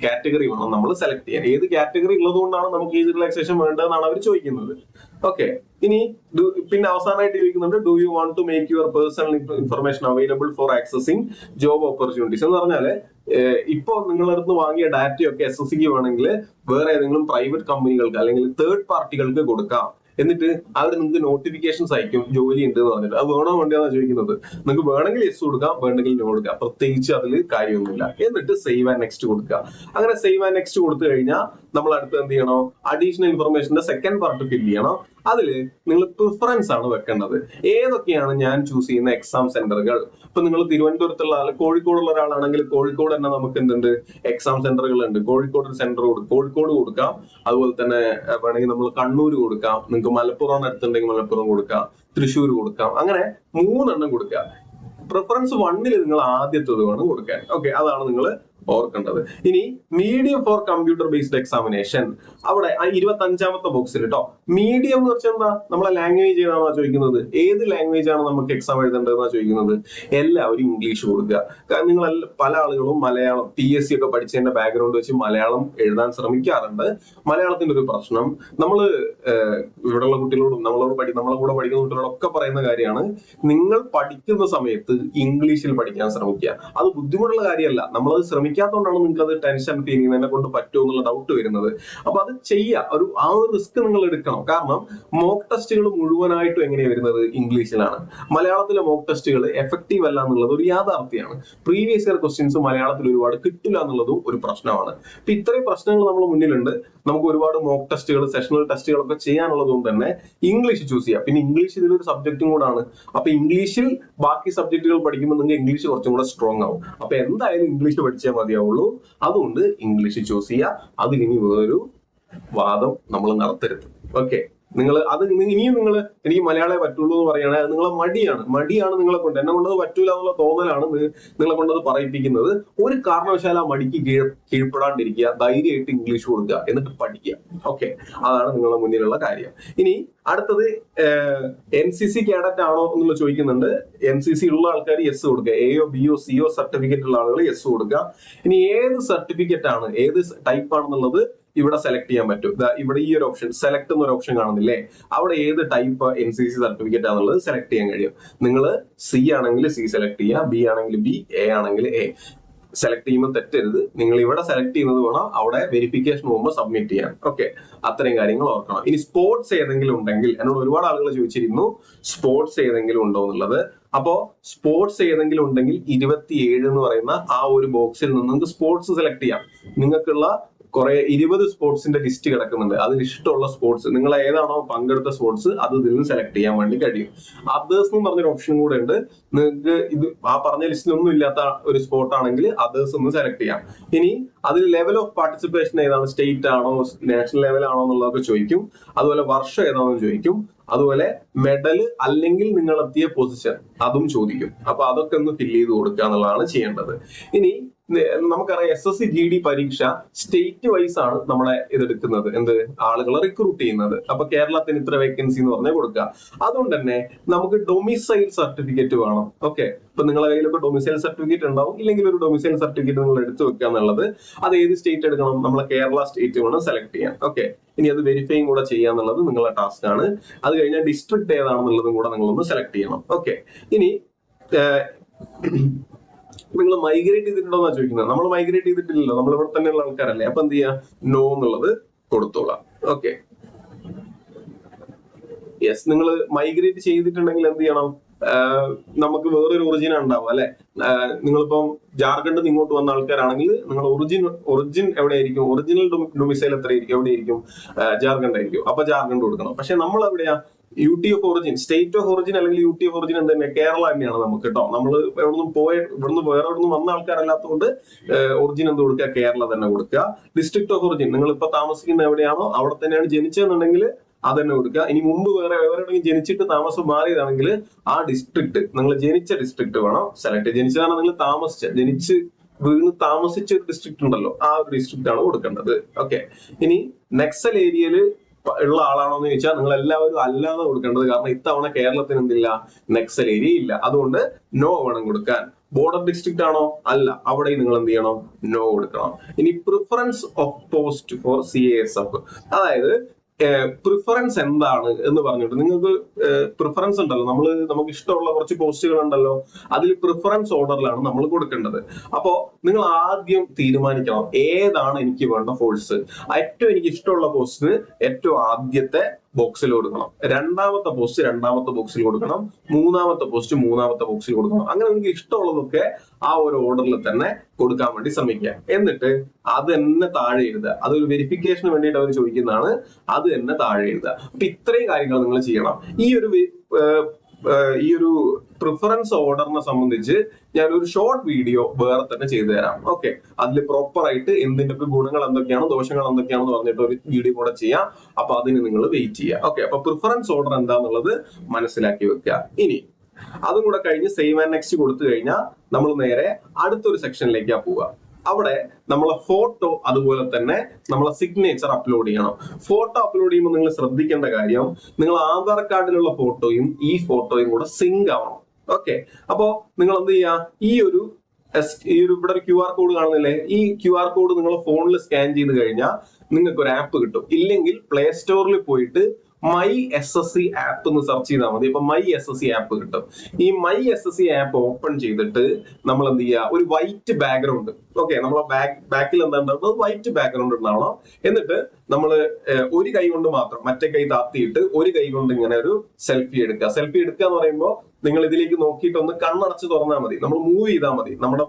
കാറ്റഗറി വേണം നമ്മൾ സെലക്ട് ചെയ്യാൻ. ഏത് കാറ്റഗറി ഉള്ളത് കൊണ്ടാണ് നമുക്ക് ഏജ് റിലാക്സേഷൻ വേണ്ടതെന്നാണ് അവർ ചോദിക്കുന്നത്. ഓക്കെ, ഇനി പിന്നെ അവസാനമായിട്ട് ചോദിക്കുന്നുണ്ട്, do you want to make your personal information available for accessing job opportunities എന്ന് പറഞ്ഞാല് ഇപ്പൊ നിങ്ങളുടെ അടുത്ത് വാങ്ങിയ ഡാറ്റയൊക്കെ SSCക്ക് വേണമെങ്കിൽ വേറെ ഏതെങ്കിലും പ്രൈവറ്റ് കമ്പനികൾക്ക് അല്ലെങ്കിൽ തേർഡ് പാർട്ടികൾക്ക് കൊടുക്കാം. എന്നിട്ട് അവർ നിങ്ങൾക്ക് നോട്ടിഫിക്കേഷൻസ് അയക്കും, ജോലി ഉണ്ട് എന്ന് പറഞ്ഞിട്ട്. അത് വേണോ വേണ്ടിയാണെന്ന് ചോദിക്കുന്നത്. നിങ്ങൾക്ക് വേണമെങ്കിൽ യെസ് കൊടുക്കാം, വേണമെങ്കിൽ നോ കൊടുക്കാം. പ്രത്യേകിച്ച് അതിൽ കാര്യമൊന്നുമില്ല. എന്നിട്ട് സേവ് ആൻഡ് നെക്സ്റ്റ് കൊടുക്കുക. അങ്ങനെ സേവ് ആൻഡ് നെക്സ്റ്റ് കൊടുത്തു കഴിഞ്ഞാൽ നമ്മൾ അടുത്ത് എന്ത് ചെയ്യണോ, അഡീഷണൽ ഇൻഫർമേഷന്റെ സെക്കൻഡ് പാർട്ട് ഫില്ല് ചെയ്യണം. അതില് നിങ്ങൾ പ്രിഫറൻസ് ആണ് വെക്കേണ്ടത്. ഏതൊക്കെയാണ് ഞാൻ ചൂസ് ചെയ്യുന്ന എക്സാം സെന്ററുകൾ? ഇപ്പൊ നിങ്ങൾ തിരുവനന്തപുരത്തുള്ള ആൾ, കോഴിക്കോടുള്ള ഒരാളാണെങ്കിൽ കോഴിക്കോട് തന്നെ നമുക്ക് എന്തുണ്ട്, എക്സാം സെന്ററുകൾ ഉണ്ട്. കോഴിക്കോട് ഒരു സെന്റർ കോഴിക്കോട് കൊടുക്കാം. അതുപോലെ തന്നെ വേണമെങ്കിൽ നമ്മൾ കണ്ണൂർ കൊടുക്കാം. നിങ്ങൾക്ക് മലപ്പുറം അടുത്തുണ്ടെങ്കിൽ മലപ്പുറം കൊടുക്കാം, തൃശ്ശൂർ കൊടുക്കാം. അങ്ങനെ 3 എണ്ണം കൊടുക്കുക. പ്രിഫറൻസ് 1 നിങ്ങൾ ആദ്യത്തേത് വേണം കൊടുക്കാൻ. ഓക്കെ, അതാണ് നിങ്ങൾ ഓർക്കേണ്ടത്. ഇനി medium for computer based examination, അവിടെ 25ാമത്തെ ബോക്സിൽ കേട്ടോ. മീഡിയം എന്ന് വെച്ചാൽ എന്താ, നമ്മളെ ലാംഗ്വേജ് ഏതാണോ ചോദിക്കുന്നത്, ഏത് ലാംഗ്വേജ് ആണ് നമുക്ക് എക്സാം എഴുതേണ്ടതെന്നാ ചോദിക്കുന്നത്. എല്ലാവരും ഇംഗ്ലീഷ് കൊടുക്കുക. നിങ്ങൾ പല ആളുകളും മലയാളം PSC ഒക്കെ പഠിച്ചതിന്റെ ബാക്ക്ഗ്രൗണ്ട് വെച്ച് മലയാളം എഴുതാൻ ശ്രമിക്കാറുണ്ട്. മലയാളത്തിന്റെ ഒരു പ്രശ്നം, നമ്മള് ഇവിടെയുള്ള കുട്ടികളോടും നമ്മളെ കൂടെ പഠിക്കുന്ന കുട്ടികളോടൊക്കെ പറയുന്ന കാര്യമാണ്, നിങ്ങൾ പഠിക്കുന്ന സമയത്ത് ഇംഗ്ലീഷിൽ പഠിക്കാൻ ശ്രമിക്കുക. അത് ബുദ്ധിമുട്ടുള്ള കാര്യമല്ല, നമ്മളത് ശ്രമിക്കാത്തതുകൊണ്ടാണ് നിങ്ങൾക്ക് അത് ടെൻഷൻ ഫീൽ ചെയ്യുന്നതിനെ കൊണ്ട് പറ്റുമോ എന്നുള്ള ഡൗട്ട് വരുന്നത്. അപ്പൊ അത് ചെയ്യുക, ആ ഒരു റിസ്ക് നിങ്ങൾ എടുക്കണം. കാരണം മോക്ക് ടെസ്റ്റുകൾ മുഴുവനായിട്ടും എങ്ങനെയാണ് വരുന്നത്, ഇംഗ്ലീഷിലാണ്. മലയാളത്തിലെ മോക്ക് ടെസ്റ്റുകൾ എഫക്റ്റീവ് അല്ല എന്നുള്ളത് ഒരു യാഥാർത്ഥ്യമാണ്. പ്രീവിയസ് ഇയർ ക്വസ്റ്റ്യൻസ് മലയാളത്തിൽ ഒരുപാട് കിട്ടില്ല എന്നുള്ളതും ഒരു പ്രശ്നമാണ്. അപ്പൊ ഇത്രയും പ്രശ്നങ്ങൾ നമ്മൾ മുന്നിലുണ്ട്. നമുക്ക് ഒരുപാട് മോക്ക് ടെസ്റ്റുകൾ, സെഷണൽ ടെസ്റ്റുകളൊക്കെ ചെയ്യാനുള്ളത് കൊണ്ട് തന്നെ ഇംഗ്ലീഷ് ചൂസ് ചെയ്യാം. പിന്നെ ഇംഗ്ലീഷ് ഇതിലൊരു സബ്ജക്റ്റും കൂടാണ്. അപ്പൊ ഇംഗ്ലീഷിൽ ബാക്കി സബ്ജക്റ്റുകൾ പഠിക്കുമ്പോൾ നിങ്ങൾക്ക് ഇംഗ്ലീഷ് കുറച്ചും കൂടെ സ്ട്രോങ് ആവും. അപ്പൊ എന്തായാലും ഇംഗ്ലീഷ് പഠിച്ചേ മതിയാവുള്ളൂ. അതുകൊണ്ട് ഇംഗ്ലീഷ് ചൂസ് ചെയ്യുക. അതിനി വേറൊരു വാദം നമ്മൾ നടത്തരുത്. ഓക്കെ, ഇനിയും നിങ്ങൾ എനിക്ക് മലയാളമേ പറ്റുള്ളൂ എന്ന് പറയുകയാണെങ്കിൽ അത് നിങ്ങളെ മടിയാണ് നിങ്ങളെ കൊണ്ട്. എന്നെ കൊണ്ടത് പറ്റൂല എന്നുള്ള തോന്നലാണ് നിങ്ങളെ കൊണ്ടത് പറയിപ്പിക്കുന്നത്. ഒരു കാരണവശാലും ആ മടിക്ക് കീഴ്പ്പെടാണ്ടിരിക്കുക. ധൈര്യമായിട്ട് ഇംഗ്ലീഷ് കൊടുക്കുക, എന്നിട്ട് പഠിക്കുക. ഓക്കെ, അതാണ് നിങ്ങളുടെ മുന്നിലുള്ള കാര്യം. ഇനി അടുത്തത് NCC കാഡറ്റ് ആണോ എന്നുള്ള ചോദിക്കുന്നുണ്ട്. NCC ഉള്ള ആൾക്കാർ യെസ് കൊടുക്കുക. AO BO CO സർട്ടിഫിക്കറ്റ് ഉള്ള ആളുകൾ യെസ് കൊടുക്കുക. ഇനി ഏത് സർട്ടിഫിക്കറ്റ് ആണ്, ഏത് ടൈപ്പ് ആണെന്നുള്ളത് ഇവിടെ സെലക്ട് ചെയ്യാൻ പറ്റും. ഇവിടെ ഈ ഒരു ഓപ്ഷൻ സെലക്ട് എന്നൊരു ഓപ്ഷൻ കാണുന്നില്ലേ, അവിടെ ഏത് ടൈപ്പ് NCC സർട്ടിഫിക്കറ്റ് ആണെന്നുള്ളത് സെലക്ട് ചെയ്യാൻ കഴിയും. നിങ്ങൾ C ആണെങ്കിൽ C സെലക്ട് ചെയ്യുക, B ആണെങ്കിൽ B, A ആണെങ്കിൽ A. സെലക്ട് ചെയ്യുമ്പോൾ തെറ്റരുത്. നിങ്ങൾ ഇവിടെ സെലക്ട് ചെയ്യുന്നത് വേണം അവിടെ വെരിഫിക്കേഷൻ പോകുമ്പോൾ സബ്മിറ്റ് ചെയ്യാൻ. ഓക്കെ, അത്രയും കാര്യങ്ങൾ ഓർക്കണം. ഇനി സ്പോർട്സ് ഏതെങ്കിലും ഉണ്ടെങ്കിൽ, എന്നോട് ഒരുപാട് ആളുകൾ ചോദിച്ചിരുന്നു സ്പോർട്സ് ഏതെങ്കിലും ഉണ്ടോ എന്നുള്ളത്. അപ്പോ സ്പോർട്സ് ഏതെങ്കിലും ഉണ്ടെങ്കിൽ 27 എന്ന് പറയുന്ന ആ ഒരു ബോക്സിൽ നിന്ന് നിങ്ങൾക്ക് സ്പോർട്സ് സെലക്ട് ചെയ്യാം. നിങ്ങൾക്കുള്ള 20 സ്പോർട്സിന്റെ ലിസ്റ്റ് കിടക്കുന്നുണ്ട്. അതിൽ ഇഷ്ടമുള്ള സ്പോർട്സ്, നിങ്ങൾ ഏതാണോ പങ്കെടുത്ത സ്പോർട്സ് അത് ഇതിൽ നിന്ന് സെലക്ട് ചെയ്യാൻ വേണ്ടി കഴിയും. അതേഴ്സ് എന്ന് പറഞ്ഞൊരു ഓപ്ഷൻ കൂടെ ഉണ്ട്. നിങ്ങൾക്ക് ഇത് ആ പറഞ്ഞ ലിസ്റ്റിലൊന്നും ഇല്ലാത്ത ഒരു സ്പോർട്ട് ആണെങ്കിൽ അതേഴ്സ് ഒന്ന് സെലക്ട് ചെയ്യാം. ഇനി അതിൽ ലെവൽ ഓഫ് പാർട്ടിസിപ്പേഷൻ ഏതാണ്, സ്റ്റേറ്റ് ആണോ നാഷണൽ ലെവൽ ആണോ എന്നുള്ളതൊക്കെ ചോദിക്കും. അതുപോലെ വർഷം ഏതാണെന്ന് ചോദിക്കും. അതുപോലെ മെഡൽ അല്ലെങ്കിൽ നിങ്ങൾ എത്തിയ പൊസിഷൻ അതും ചോദിക്കും. അപ്പൊ അതൊക്കെ ഒന്ന് ഫില്ല് ചെയ്ത് കൊടുക്കുക എന്നുള്ളതാണ് ചെയ്യേണ്ടത്. ഇനി നമുക്കറിയാം SSC GD പരീക്ഷ സ്റ്റേറ്റ് വൈസ് ആണ് നമ്മളെ ഇതെടുക്കുന്നത്, ആളുകളെ റിക്രൂട്ട് ചെയ്യുന്നത്. അപ്പൊ കേരളത്തിന് ഇത്ര വേക്കൻസി എന്ന് പറഞ്ഞാൽ കൊടുക്കുക. അതുകൊണ്ട് തന്നെ നമുക്ക് ഡൊമിസൈൽ സർട്ടിഫിക്കറ്റ് വേണം. ഓക്കെ, ഇപ്പൊ നിങ്ങളുടെ കയ്യിലൊക്കെ ഡൊമിസൈൽ സർട്ടിഫിക്കറ്റ് ഉണ്ടാവും. ഇല്ലെങ്കിൽ ഒരു ഡൊമിസൈൽ സർട്ടിഫിക്കറ്റ് നിങ്ങൾ എടുത്തു വെക്കുക എന്നുള്ളത്. അത് ഏത് സ്റ്റേറ്റ് എടുക്കണം, നമ്മളെ കേരള സ്റ്റേറ്റ് വേണം സെലക്ട് ചെയ്യാൻ. ഓക്കെ, ഇനി അത് വെരിഫൈയും കൂടെ ചെയ്യാന്നുള്ളത് നിങ്ങളുടെ ടാസ്ക് ആണ്. അത് കഴിഞ്ഞാൽ ഡിസ്ട്രിക്ട് ഏതാണെന്നുള്ളതും കൂടെ നിങ്ങളൊന്ന് സെലക്ട് ചെയ്യണം. ഓക്കെ, ഇനി നിങ്ങൾ മൈഗ്രേറ്റ് ചെയ്തിട്ടുണ്ടോ എന്നാ ചോദിക്കുന്നത്. നമ്മൾ മൈഗ്രേറ്റ് ചെയ്തിട്ടില്ലല്ലോ, നമ്മൾ ഇവിടെ തന്നെയുള്ള ആൾക്കാരല്ലേ. അപ്പൊ എന്ത് ചെയ്യാ, നോ എന്നുള്ളത് കൊടുത്തോളാം. ഓക്കെ, യെസ്, നിങ്ങൾ മൈഗ്രേറ്റ് ചെയ്തിട്ടുണ്ടെങ്കിൽ എന്ത് ചെയ്യണം, നമുക്ക് വേറൊരു ഒറിജിൻ ഉണ്ടാവും അല്ലെ. നിങ്ങളിപ്പം ജാർഖണ്ഡിൽ നിന്ന് ഇങ്ങോട്ട് വന്ന ആൾക്കാരാണെങ്കിൽ നിങ്ങൾ ഒറിജിൻ എവിടെയായിരിക്കും, ഒറിജിനൽ ഡൊമിസൈൽ എവിടെയായിരിക്കും, ജാർഖണ്ഡ് ആയിരിക്കും. അപ്പൊ ജാർഖണ്ഡ് കൊടുക്കണം. പക്ഷെ നമ്മൾ എവിടെയാ, UT of origin, state of origin അല്ലെങ്കിൽ UT ഓഫ് ഒറിജിൻ എന്ത് തന്നെ, കേരള തന്നെയാണ് നമുക്ക് കേട്ടോ. നമ്മൾ ഇവിടുന്ന് വേറെ എവിടുന്ന് വന്ന ആൾക്കാരല്ലാത്തതുകൊണ്ട് ഒറിജിൻ എന്ത് കൊടുക്കുക, കേരള തന്നെ കൊടുക്കുക. ഡിസ്ട്രിക്ട് ഓഫ് ഒറിജിൻ, നിങ്ങൾ ഇപ്പൊ താമസിക്കുന്ന എവിടെയാണോ അവിടെ തന്നെയാണ് ജനിച്ചതെന്നുണ്ടെങ്കിൽ അത് തന്നെ കൊടുക്കുക. ഇനി മുമ്പ് വേറെ എവിടെയെങ്കിലും ജനിച്ചിട്ട് താമസം മാറിയതാണെങ്കിൽ ആ ഡിസ്ട്രിക്ട്, നിങ്ങൾ ജനിച്ച ഡിസ്ട്രിക്ട് വേണം സെലക്ട്. ജനിച്ചതാണ് നിങ്ങൾ ജനിച്ച് വീണ് താമസിച്ച ഒരു ഡിസ്ട്രിക്ട് ഉണ്ടല്ലോ, ആ ഒരു ഡിസ്ട്രിക്ട് ആണ് കൊടുക്കേണ്ടത്. ഓക്കെ, ഇനി നക്സൽ ഏരിയയിൽ ഉള്ള ആളാണോ എന്ന് ചോദിച്ചാൽ നിങ്ങൾ എല്ലാവരും അല്ലാതെ കൊടുക്കേണ്ടത്. കാരണം ഇത്തവണ കേരളത്തിന് എന്തില്ല, നക്സൽ ഏരിയ ഇല്ല. അതുകൊണ്ട് നോ വേണം കൊടുക്കാൻ. ബോർഡർ ഡിസ്ട്രിക്ട് ആണോ, അല്ല, അവിടെ നിങ്ങൾ എന്ത് ചെയ്യണം, നോ കൊടുക്കണം. ഇനി preference of post for CASF, അതായത് പ്രിഫറൻസ് എന്താണ് എന്ന് പറഞ്ഞിട്ട് നിങ്ങൾക്ക് പ്രിഫറൻസ് ഉണ്ടല്ലോ, നമുക്ക് ഇഷ്ടമുള്ള കുറച്ച് പോസ്റ്റുകൾ ഉണ്ടല്ലോ, അതിൽ പ്രിഫറൻസ് ഓർഡറിലാണ് നമ്മൾ കൊടുക്കേണ്ടത്. അപ്പോ നിങ്ങൾ ആദ്യം തീരുമാനിക്കണം ഏതാണ് എനിക്ക് വേണ്ട ഫോഴ്സ്. ഏറ്റവും എനിക്ക് ഇഷ്ടമുള്ള പോസ്റ്റിന് ഏറ്റവും ആദ്യത്തെ ബോക്സിൽ കൊടുക്കണം, രണ്ടാമത്തെ പോസ്റ്റ് രണ്ടാമത്തെ ബോക്സിൽ കൊടുക്കണം, മൂന്നാമത്തെ പോസ്റ്റ് മൂന്നാമത്തെ ബോക്സിൽ കൊടുക്കണം. അങ്ങനെ നിങ്ങൾക്ക് ഇഷ്ടമുള്ളതൊക്കെ ആ ഒരു ഓർഡറിൽ തന്നെ കൊടുക്കാൻ വേണ്ടി ശ്രമിക്കുക. എന്നിട്ട് അത് തന്നെ താഴെ എഴുതുക. അതൊരു വെരിഫിക്കേഷന് വേണ്ടിയിട്ട് അവർ ചോദിക്കുന്നതാണ്, അത് തന്നെ താഴെ എഴുതുക. അപ്പൊ ഇത്രയും കാര്യങ്ങൾ നിങ്ങൾ ചെയ്യണം. ഈ ഒരു പ്രിഫറൻസ് ഓർഡറിനെ സംബന്ധിച്ച് ഞാനൊരു ഷോർട്ട് വീഡിയോ വേറെ തന്നെ ചെയ്തു തരാം. ഓക്കെ, അതിൽ പ്രോപ്പർ ആയിട്ട് എന്തിന്റെയൊക്കെ ഗുണങ്ങൾ എന്തൊക്കെയാണ് ദോഷങ്ങൾ എന്തൊക്കെയാണെന്ന് പറഞ്ഞിട്ട് ഒരു വീഡിയോ കൂടെ ചെയ്യാം. അപ്പൊ അതിന് നിങ്ങൾ വെയിറ്റ് ചെയ്യുക. ഓക്കെ, അപ്പൊ പ്രിഫറൻസ് ഓർഡർ എന്താന്നുള്ളത് മനസ്സിലാക്കി വെക്കുക. ഇനി അതും കൂടെ കഴിഞ്ഞ് സേവ് ആൻഡ് നെക്സ്റ്റ് കൊടുത്തു കഴിഞ്ഞാൽ നമ്മൾ നേരെ അടുത്തൊരു സെക്ഷനിലേക്കാ പോവുക. അവിടെ നമ്മളെ ഫോട്ടോ അതുപോലെ തന്നെ നമ്മളെ സിഗ്നേച്ചർ അപ്ലോഡ് ചെയ്യണം. ഫോട്ടോ അപ്ലോഡ് ചെയ്യുമ്പോൾ നിങ്ങൾ ശ്രദ്ധിക്കേണ്ട കാര്യം, നിങ്ങൾ ആധാർ കാർഡിലുള്ള ഫോട്ടോയും ഈ ഫോട്ടോയും കൂടെ സിങ്ക് ആവണം. ഓക്കെ, അപ്പോ നിങ്ങൾ എന്ത് ചെയ്യാ, ഈ ഒരു ഇവിടെ ഒരു QR കോഡ് കാണുന്നില്ലേ, ഈ QR കോഡ് നിങ്ങൾ ഫോണിൽ സ്കാൻ ചെയ്ത് കഴിഞ്ഞാൽ നിങ്ങൾക്ക് ഒരു ആപ്പ് കിട്ടും. ഇല്ലെങ്കിൽ പ്ലേ സ്റ്റോറിൽ പോയിട്ട് മൈ SSC ആപ്പ് എന്ന് സെർച്ച് ചെയ്താൽ മതി. അപ്പൊ മൈ SSC ആപ്പ് കിട്ടും. ഈ മൈ SSC ആപ്പ് ഓപ്പൺ ചെയ്തിട്ട് നമ്മൾ എന്ത് ചെയ്യുക, ഒരു വൈറ്റ് ബാക്ക്ഗ്രൗണ്ട്, ഓക്കെ, നമ്മളെ ബാക്കിൽ എന്താ ഉണ്ടാവുന്നത്, വൈറ്റ് ബാക്ക്ഗ്രൗണ്ട് ഉണ്ടാവണം. എന്നിട്ട് നമ്മൾ ഒരു കൈ കൊണ്ട് മാത്രം, മറ്റേ കൈ താത്തിയിട്ട് ഒരു കൈ കൊണ്ട് ഇങ്ങനെ ഒരു സെൽഫി എടുക്കുക. സെൽഫി എടുക്കുക എന്ന് പറയുമ്പോൾ നിങ്ങൾ ഇതിലേക്ക് നോക്കിയിട്ട് ഒന്ന് കണ്ണടച്ച് തുറന്നാൽ മതി, നമ്മൾ മൂവ് ചെയ്താൽ മതി. നമ്മുടെ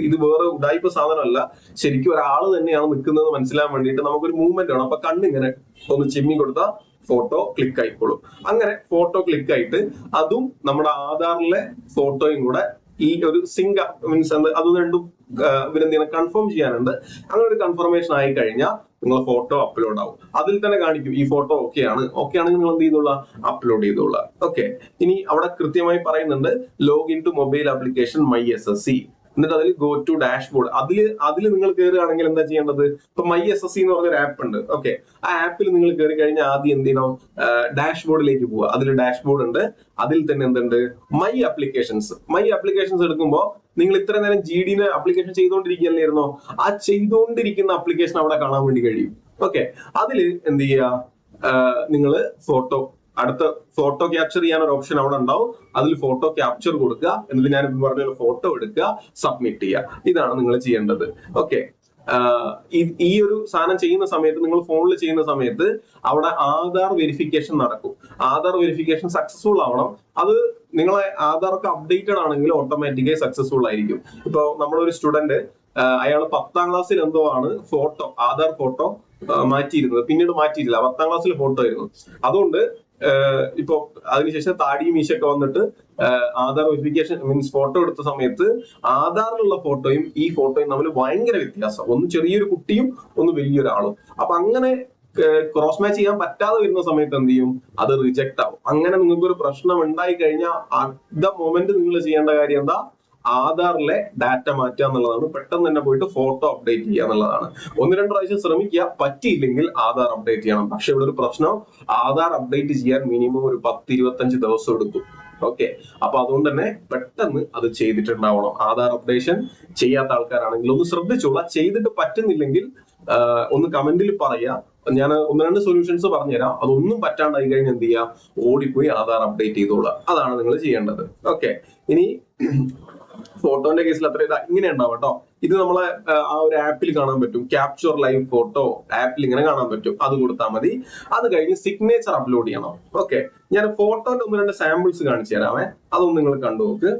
ഇത് വേറെ ഉടായ്പ സാധനമല്ല, ശരിക്കും ഒരാൾ തന്നെയാണ് നിൽക്കുന്നത് മനസ്സിലാൻ വേണ്ടിയിട്ട് നമുക്കൊരു മൂവ്മെന്റ് വേണം. അപ്പൊ കണ്ണിങ്ങനെ ഒന്ന് ചിമ്മി കൊടുത്താൽ ഫോട്ടോ ക്ലിക്ക് ആയിക്കോളും. അങ്ങനെ ഫോട്ടോ ക്ലിക്ക് ആയിട്ട് അതും നമ്മുടെ ആധാറിലെ ഫോട്ടോയും കൂടെ ഈ ഒരു സിങ്ക് മീൻസ് അത് രണ്ടും ഇവരെന്തെങ്കിലും കൺഫേം ചെയ്യാനുണ്ട്. അങ്ങനെ ഒരു കൺഫർമേഷൻ ആയി കഴിഞ്ഞാൽ നിങ്ങൾ ഫോട്ടോ അപ്ലോഡ് ആവും. അതിൽ തന്നെ കാണിക്കും ഈ ഫോട്ടോ ഓക്കെ ആണെങ്കിൽ നിങ്ങൾ എന്ത് ചെയ്തോളാ, അപ്ലോഡ് ചെയ്തോളാം. ഓക്കെ, ഇനി അവിടെ കൃത്യമായി പറയുന്നുണ്ട് login to mobile application my SSC. എന്നിട്ട് അതിൽ ഗോ ടു ഡാഷ്ബോർഡ്, അതിൽ നിങ്ങൾ കയറുകയാണെങ്കിൽ എന്താ ചെയ്യേണ്ടത്, ഇപ്പൊ മൈ SSC എന്ന് പറഞ്ഞൊരു ആപ്പ് ഉണ്ട്. ഓക്കെ, ആ ആപ്പിൽ നിങ്ങൾ കയറി കഴിഞ്ഞാൽ ആദ്യം എന്ത് ചെയ്യണം, ഡാഷ്ബോർഡിലേക്ക് പോവുക. അതിൽ ഡാഷ്ബോർഡ് ഉണ്ട്, അതിൽ തന്നെ എന്തുണ്ട്, മൈ ആപ്ലിക്കേഷൻസ് എടുക്കുമ്പോൾ നിങ്ങൾ ഇത്ര നേരം GD ആപ്ലിക്കേഷൻ ചെയ്തുകൊണ്ടിരിക്കുകയല്ലായിരുന്നോ, ആ ചെയ്തുകൊണ്ടിരിക്കുന്ന ആപ്ലിക്കേഷൻ അവിടെ കാണാൻ വേണ്ടി കഴിയും. ഓക്കെ, അതിൽ എന്ത് ചെയ്യുക, നിങ്ങൾ അടുത്ത ഫോട്ടോ ക്യാപ്ചർ ചെയ്യാൻ ഒരു ഓപ്ഷൻ അവിടെ ഉണ്ടാവും. അതിൽ ഫോട്ടോ ക്യാപ്ചർ കൊടുക്കുക, എന്നിട്ട് ഞാൻ പറഞ്ഞ ഫോട്ടോ എടുക്കുക, സബ്മിറ്റ് ചെയ്യുക. ഇതാണ് നിങ്ങൾ ചെയ്യേണ്ടത്. ഓക്കെ, ഈ ഒരു സാധനം ചെയ്യുന്ന സമയത്ത്, നിങ്ങൾ ഫോണിൽ ചെയ്യുന്ന സമയത്ത് അവിടെ ആധാർ വെരിഫിക്കേഷൻ നടക്കും. ആധാർ വെരിഫിക്കേഷൻ സക്സസ്ഫുൾ ആവണം. അത് നിങ്ങളെ ആധാർക്ക് അപ്ഡേറ്റഡ് ആണെങ്കിൽ ഓട്ടോമാറ്റിക്കായി സക്സസ്ഫുൾ ആയിരിക്കും. ഇപ്പൊ നമ്മളൊരു സ്റ്റുഡന്റ്, അയാൾ 10ാം ക്ലാസ്സിൽ എന്തോ ആണ് ആധാർ ഫോട്ടോ മാറ്റിയിരുന്നത്, പിന്നീട് മാറ്റിയിട്ടില്ല. 10ാം ക്ലാസ്സിലെ ഫോട്ടോ ആയിരുന്നു. അതുകൊണ്ട് ഇപ്പൊ അതിനുശേഷം താടിയും മീശയൊക്കെ വന്നിട്ട് ആധാർ വെരിഫിക്കേഷൻ മീൻസ് ഫോട്ടോ എടുത്ത സമയത്ത് ആധാറിലുള്ള ഫോട്ടോയും ഈ ഫോട്ടോയും തമ്മിൽ ഭയങ്കര വ്യത്യാസം. ഒന്ന് ചെറിയൊരു കുട്ടിയും ഒന്ന് വലിയൊരാളും. അപ്പൊ അങ്ങനെ ക്രോസ് മാച്ച് ചെയ്യാൻ പറ്റാതെ വരുന്ന സമയത്ത് എന്ത് ചെയ്യും, അത് റിജക്ട് ആവും. അങ്ങനെ നിങ്ങൾക്ക് ഒരു പ്രശ്നം ഉണ്ടായി കഴിഞ്ഞാൽ അറ്റ് ദ മൊമെന്റ് നിങ്ങൾ ചെയ്യേണ്ട കാര്യം എന്താ, ആധാറിലെ ഡാറ്റ മാറ്റുക എന്നുള്ളതാണ്. പെട്ടെന്ന് തന്നെ പോയിട്ട് ഫോട്ടോ അപ്ഡേറ്റ് ചെയ്യുക എന്നുള്ളതാണ്. 1-2 പ്രാവശ്യം ശ്രമിക്കുക, പറ്റിയില്ലെങ്കിൽ ആധാർ അപ്ഡേറ്റ് ചെയ്യണം. പക്ഷെ ഇവിടെ ഒരു പ്രശ്നം, ആധാർ അപ്ഡേറ്റ് ചെയ്യാൻ മിനിമം ഒരു 10-25 ദിവസം എടുക്കും. ഓക്കെ, അപ്പൊ അതുകൊണ്ട് തന്നെ പെട്ടെന്ന് അത് ചെയ്തിട്ടുണ്ടാവണം. ആധാർ അപ്ഡേഷൻ ചെയ്യാത്ത ആൾക്കാരാണെങ്കിൽ ഒന്ന് ശ്രദ്ധിച്ചോളാം. ചെയ്തിട്ട് പറ്റുന്നില്ലെങ്കിൽ ഒന്ന് കമന്റിൽ പറയാ, ഞാൻ 1-2 സൊല്യൂഷൻസ് പറഞ്ഞുതരാം. അതൊന്നും പറ്റാണ്ടായി കഴിഞ്ഞാൽ എന്ത് ചെയ്യുക, ഓടിപ്പോയി ആധാർ അപ്ഡേറ്റ് ചെയ്തോളാം. അതാണ് നിങ്ങൾ ചെയ്യേണ്ടത്. ഓക്കെ, ഇനി ഫോട്ടോന്റെ കേസിൽ അത്ര ഇങ്ങനെ ഉണ്ടാവും കേട്ടോ. ഇത് നമ്മളെ ആ ഒരു ആപ്പിൽ കാണാൻ പറ്റും, ക്യാപ്ചർ ലൈവ് ഫോട്ടോ ആപ്പിൽ ഇങ്ങനെ കാണാൻ പറ്റും. അത് കൊടുത്താൽ മതി. അത് കഴിഞ്ഞ് സിഗ്നേച്ചർ അപ്ലോഡ് ചെയ്യണം. ഓക്കെ, ഞാൻ ഫോട്ടോന്റെ 1-2 സാമ്പിൾസ് കാണിച്ചു തരാമേ, അതൊന്നും നിങ്ങൾ കണ്ടു നോക്ക്.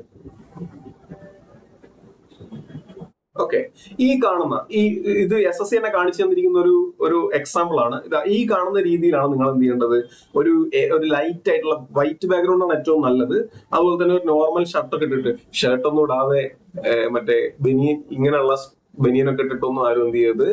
ഓക്കെ, ഈ കാണുന്ന ഇത് SSC തന്നെ കാണിച്ചു തന്നിരിക്കുന്ന ഒരു എക്സാമ്പിൾ ആണ്. ഈ കാണുന്ന രീതിയിലാണ് നിങ്ങൾ എന്ത് ചെയ്യേണ്ടത്, ഒരു ലൈറ്റ് ആയിട്ടുള്ള വൈറ്റ് ബാക്ക്ഗ്രൗണ്ട് ആണ് ഏറ്റവും നല്ലത്. അതുപോലെ തന്നെ ഒരു നോർമൽ ഷർട്ടൊക്കെ ഇട്ടിട്ട്, ഷർട്ടൊന്നും ഇടാതെ മറ്റേ ഇങ്ങനെയുള്ള ബനിയനൊക്കെ ഇട്ടിട്ടൊന്നും ആരും എന്ത് ചെയ്ത്